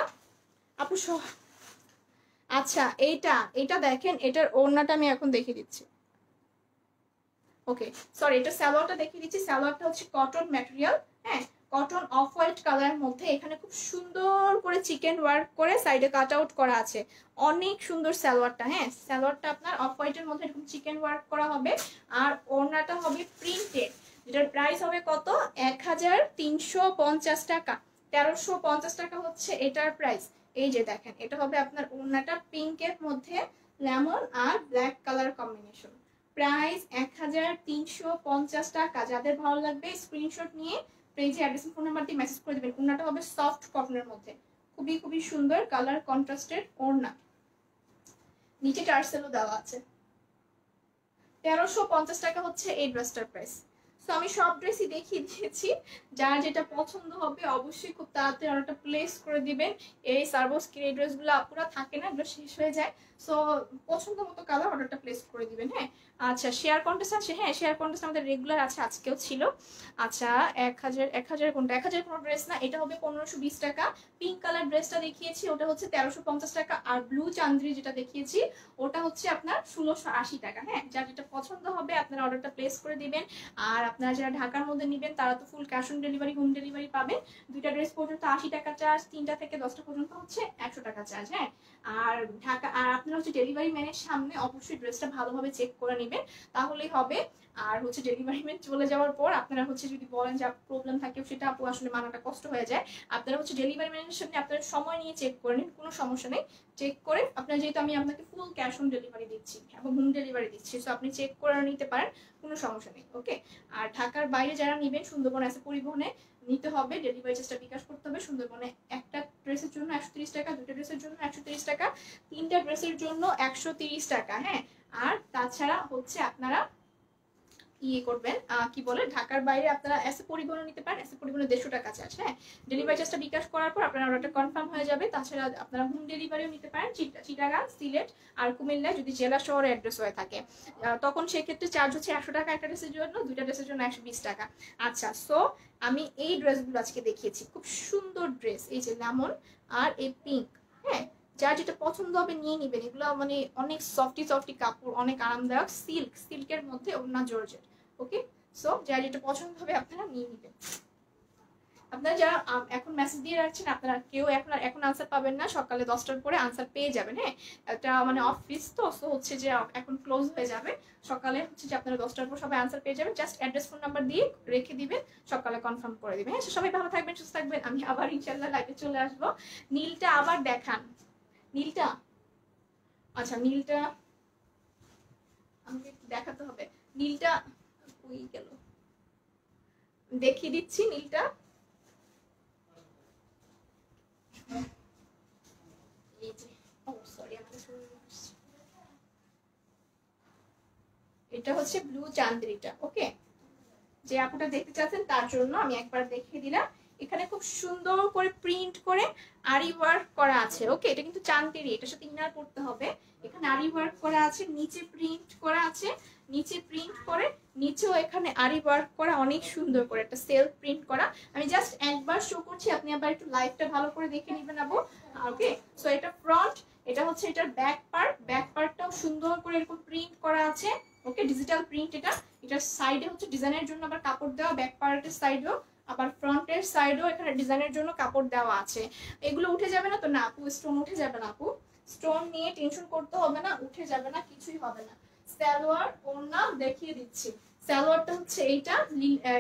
আপু আচ্ছা এইটা দেখেন, এটার ওড়নাটা আমি এখন দেখিয়ে দিচ্ছি। ওকে, সরি, এটা সালোয়ারটা দেখিয়ে দিচ্ছি। সালোয়ারটা হচ্ছে কটন ম্যাটেরিয়াল, হ্যাঁ, কটন অফ হোয়াইট কালারের মধ্যে এখানে খুব সুন্দর করে চিকেন ওয়ার্ক করে সাইডে কাট আউট করা আছে, অনেক সুন্দর সালোয়ারটা। হ্যাঁ, সালোয়ারটা আপনার অফ হোয়াইটের মধ্যে এরকম চিকেন ওয়ার্ক করা হবে। আর ওড়নাটা হবে প্রিন্টেড, যেটার প্রাইস হবে কত, 1350 টাকা। 1350 টাকা হচ্ছে এটার প্রাইস। এই যে দেখেন, এটা হবে আপনার ওড়নাটা পিঙ্কের মধ্যে লেমন আর ব্ল্যাক কালার কম্বিনেশন। প্রাইস 1350 টাকা। যাদের ভালো লাগবে স্ক্রিনশট নিয়ে পেজে অ্যাড্রেস ফোন নাম্বার দিয়ে মেসেজ করে দেবেন। ওড়নাটা হবে সফট কটনের মধ্যে, খুবই খুবই সুন্দর কালার কন্ট্রাস্টেড ওড়না, নিচে টার্সেলও দেওয়া আছে। 1350 টাকা হচ্ছে এই ড্রেসটার প্রাইস। সো আমি সব ড্রেসই দেখিয়ে দিয়েছি, যার যেটা পছন্দ হবে অবশ্যই খুব তাড়াতাড়ি অর্ডারটা প্লেস করে দিবেন। এই সার্ভোস্কির এই ড্রেসগুলো আপুরা থাকে না, এগুলো শেষ হয়ে যায়। সো পছন্দ মতো কালার অর্ডারটা প্লেস করে দিবেন। হ্যাঁ, আচ্ছা, শেয়ার কন্টেস্ট আছে, হ্যাঁ শেয়ার কন্টেস্ট আমাদের রেগুলার আছে, আজকেও ছিল। আচ্ছা, 1000 কোনটা, 1000 কোনো ড্রেস না, এটা হবে 1520 টাকা। পিঙ্ক কালার ড্রেসটা দেখিয়েছি ওটা হচ্ছে 1350 টাকা। আর ব্লু চান্দ্রি যেটা দেখিয়েছি ওটা হচ্ছে আপনার 1680 টাকা। হ্যাঁ, যার যেটা পছন্দ হবে আপনারা অর্ডারটা প্লেস করে দিবেন। আর আপনারা যারা ঢাকার মধ্যে নেবেন তারা তো full cash on delivery, home delivery পাবেন। 2টা ড্রেস পর্যন্ত 80 টাকা চার্জ, 3টা থেকে 10টা পর্যন্ত হচ্ছে 100 টাকা চার্জ। হ্যাঁ, আর আপনারা হচ্ছে ডেলিভারি ম্যানের সামনে অবশ্যই ড্রেসটা ভালোভাবে চেক করে নেবেন, তাহলেই হবে। আর হচ্ছে ডেলিভারি ম্যান চলে যাওয়ার পর আপনারা হচ্ছে যদি বলেন যে প্রবলেম থাকে, সেটা আপু আসলে মানাটা কষ্ট হয়ে যায়। আপনারা হচ্ছে ডেলিভারি ম্যানের সামনে আপনারা সময় নিয়ে চেক করে নিন, কোনো সমস্যা নেই। চেক করে আপনার, যেহেতু আমি আপনাকে ফুল ক্যাশ অন ডেলিভারি দিচ্ছি এবং হোম ডেলিভারি দিচ্ছি, সো আপনি চেক করে নিতে পারেন, কোনো সমস্যা নেই। ওকে, আর ঢাকার বাইরে যারা নেবেন সুন্দরবন আছে পরিবহনে নিতে হবে, ডেলিভারি চার্জটা বিকাশ করতে হবে। সুন্দরবনে একটা ড্রেসের জন্য 130 টাকা, 2টা ড্রেসের জন্য 130 টাকা, 3টা ড্রেসের জন্য 130 টাকা। হ্যাঁ, আর তাছাড়া হচ্ছে আপনারা ইয়ে করবেন, কি বলে, ঢাকার বাইরে আপনারা এসে পরিবহন নিতে পারেন, এসে পরিবহনে 150 টাকা চার্জ। হ্যাঁ, ডেলিভারি চার্জটা বিকাশ করার পর আপনার অর্ডারটা কনফার্ম হয়ে যাবে। তাছাড়া আপনারা হোম ডেলিভারিও নিতে পারেন চিটাগাং, সিলেট আর কুমিল্লায় যদি জেলা শহরে অ্যাড্রেস হয়ে থাকে, তখন সেক্ষেত্রে চার্জ হচ্ছে 100 টাকা একটা ড্রেসের জন্য, 2টা ড্রেসের জন্য 120 টাকা। আচ্ছা, সো আমি এই ড্রেসগুলো আজকে দেখিয়েছি, খুব সুন্দর ড্রেস, এই যে লেমন আর এই পিঙ্ক। হ্যাঁ, যার যেটা পছন্দ হবে নিয়ে নিবেন। এগুলো মানে অনেক সফটি কাপড়, অনেক আরামদায়ক, সিল্কের মধ্যে ওড়না জর্জেট। ওকে, সো যার যেটা পছন্দ হবে আপনারা নিয়ে নিবেন। আপনারা যারা এখন মেসেজ দিয়ে রাখছেন, আপনারা কেউ এখন আনসার পাবেন না, সকালে 10টার পরে আনসার পেয়ে যাবেন। হ্যাঁ, এটা মানে অফিস তো, সো হচ্ছে যে এখন ক্লোজ হয়ে যাবে। সকালে হচ্ছে যে আপনারা 10টার পর সবাই আনসার পেয়ে যাবেন, জাস্ট অ্যাড্রেস ফোন নাম্বার দিয়ে রেখে দিবেন, সকালে কনফার্ম করে দিবেন। হ্যাঁ, সবাই ভালো থাকবেন, সুস্থ থাকবেন। আমি আবার ইনশাল্লাহ লাইভে চলে আসবো। নীলটা আবার দেখান, নীলটা, আচ্ছা নীলটা আমাকে দেখাতে হবে। নীলটা কই গেল, দেখিয়ে দিচ্ছি নীলটা। এটা হচ্ছে ব্লু চান্দ্রিটা। ওকে, যে আপুটা দেখতে চাচ্ছেন তার জন্য আমি একবার দেখিয়ে দিলাম। এখানে খুব সুন্দর করে প্রিন্ট করে আরি ওয়ার্ক করা আছে। ওকে, এটা কিন্তু চান্দেরি, এটার সাথে ইনার করতে হবে। এখানে আরি ওয়ার্ক করা আছে, নিচে প্রিন্ট করা আছে, নিচে প্রিন্ট করে নিচেও এখানে আরি ওয়ার্ক করা, অনেক সুন্দর করে একটা সেলফ প্রিন্ট করা। আমি জাস্ট একবার শো করছি, আপনি আবার একটু লাইভটা ভালো করে দেখে নেবেন আপু। ওকে, সো এটা ফ্রন্ট, এটা হচ্ছে এটার ব্যাক পার্টটাও সুন্দর করে এরকম প্রিন্ট করা আছে। ওকে, ডিজিটাল প্রিন্ট এটা। এটার সাইডে হচ্ছে ডিজাইনের জন্য আবার কাপড় দেওয়া, ব্যাক পার্টের সাইডেও আবার ফ্রন্টের সাইডেও এখানে ডিজাইনের জন্য কাপড় দেওয়া আছে। এগুলো উঠে যাবে না তো? না আপু, স্টোন উঠে যাবে না আপু, স্টোন নিয়ে টেনশন করতে হবে না, উঠে যাবে না, কিছুই হবে না। সালোয়ার ওড়না দেখিয়ে দিচ্ছি। সালোয়ারটা হচ্ছে এইটা,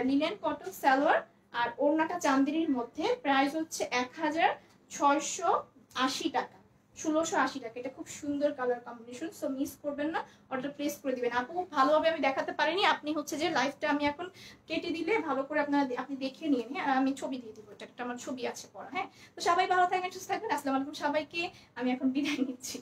লিনেন কটন সালোয়ার, আর ওড়নাটা চান্দেরির মধ্যে। প্রাইস হচ্ছে 1680 টাকা, 1680 টাকা। এটা খুব সুন্দর কালার কম্বিনেশন, সো মিস করবেন না, অর্ডার প্লেস করে দিবেন। আপু ভালোভাবে আমি দেখাতে পারিনি, আপনি হচ্ছে যে লাইভটা আমি এখন কেটে দিলে ভালো করে আপনি দেখে নিন। হ্যাঁ, আমি ছবি দিয়ে দিব, এটা একটা আমার ছবি আছে পড়া। হ্যাঁ, তো সবাই ভালো থাকবেন, সুস্থ থাকবেন। আসসালামু আলাইকুম সবাইকে, আমি এখন বিদায় নিচ্ছি।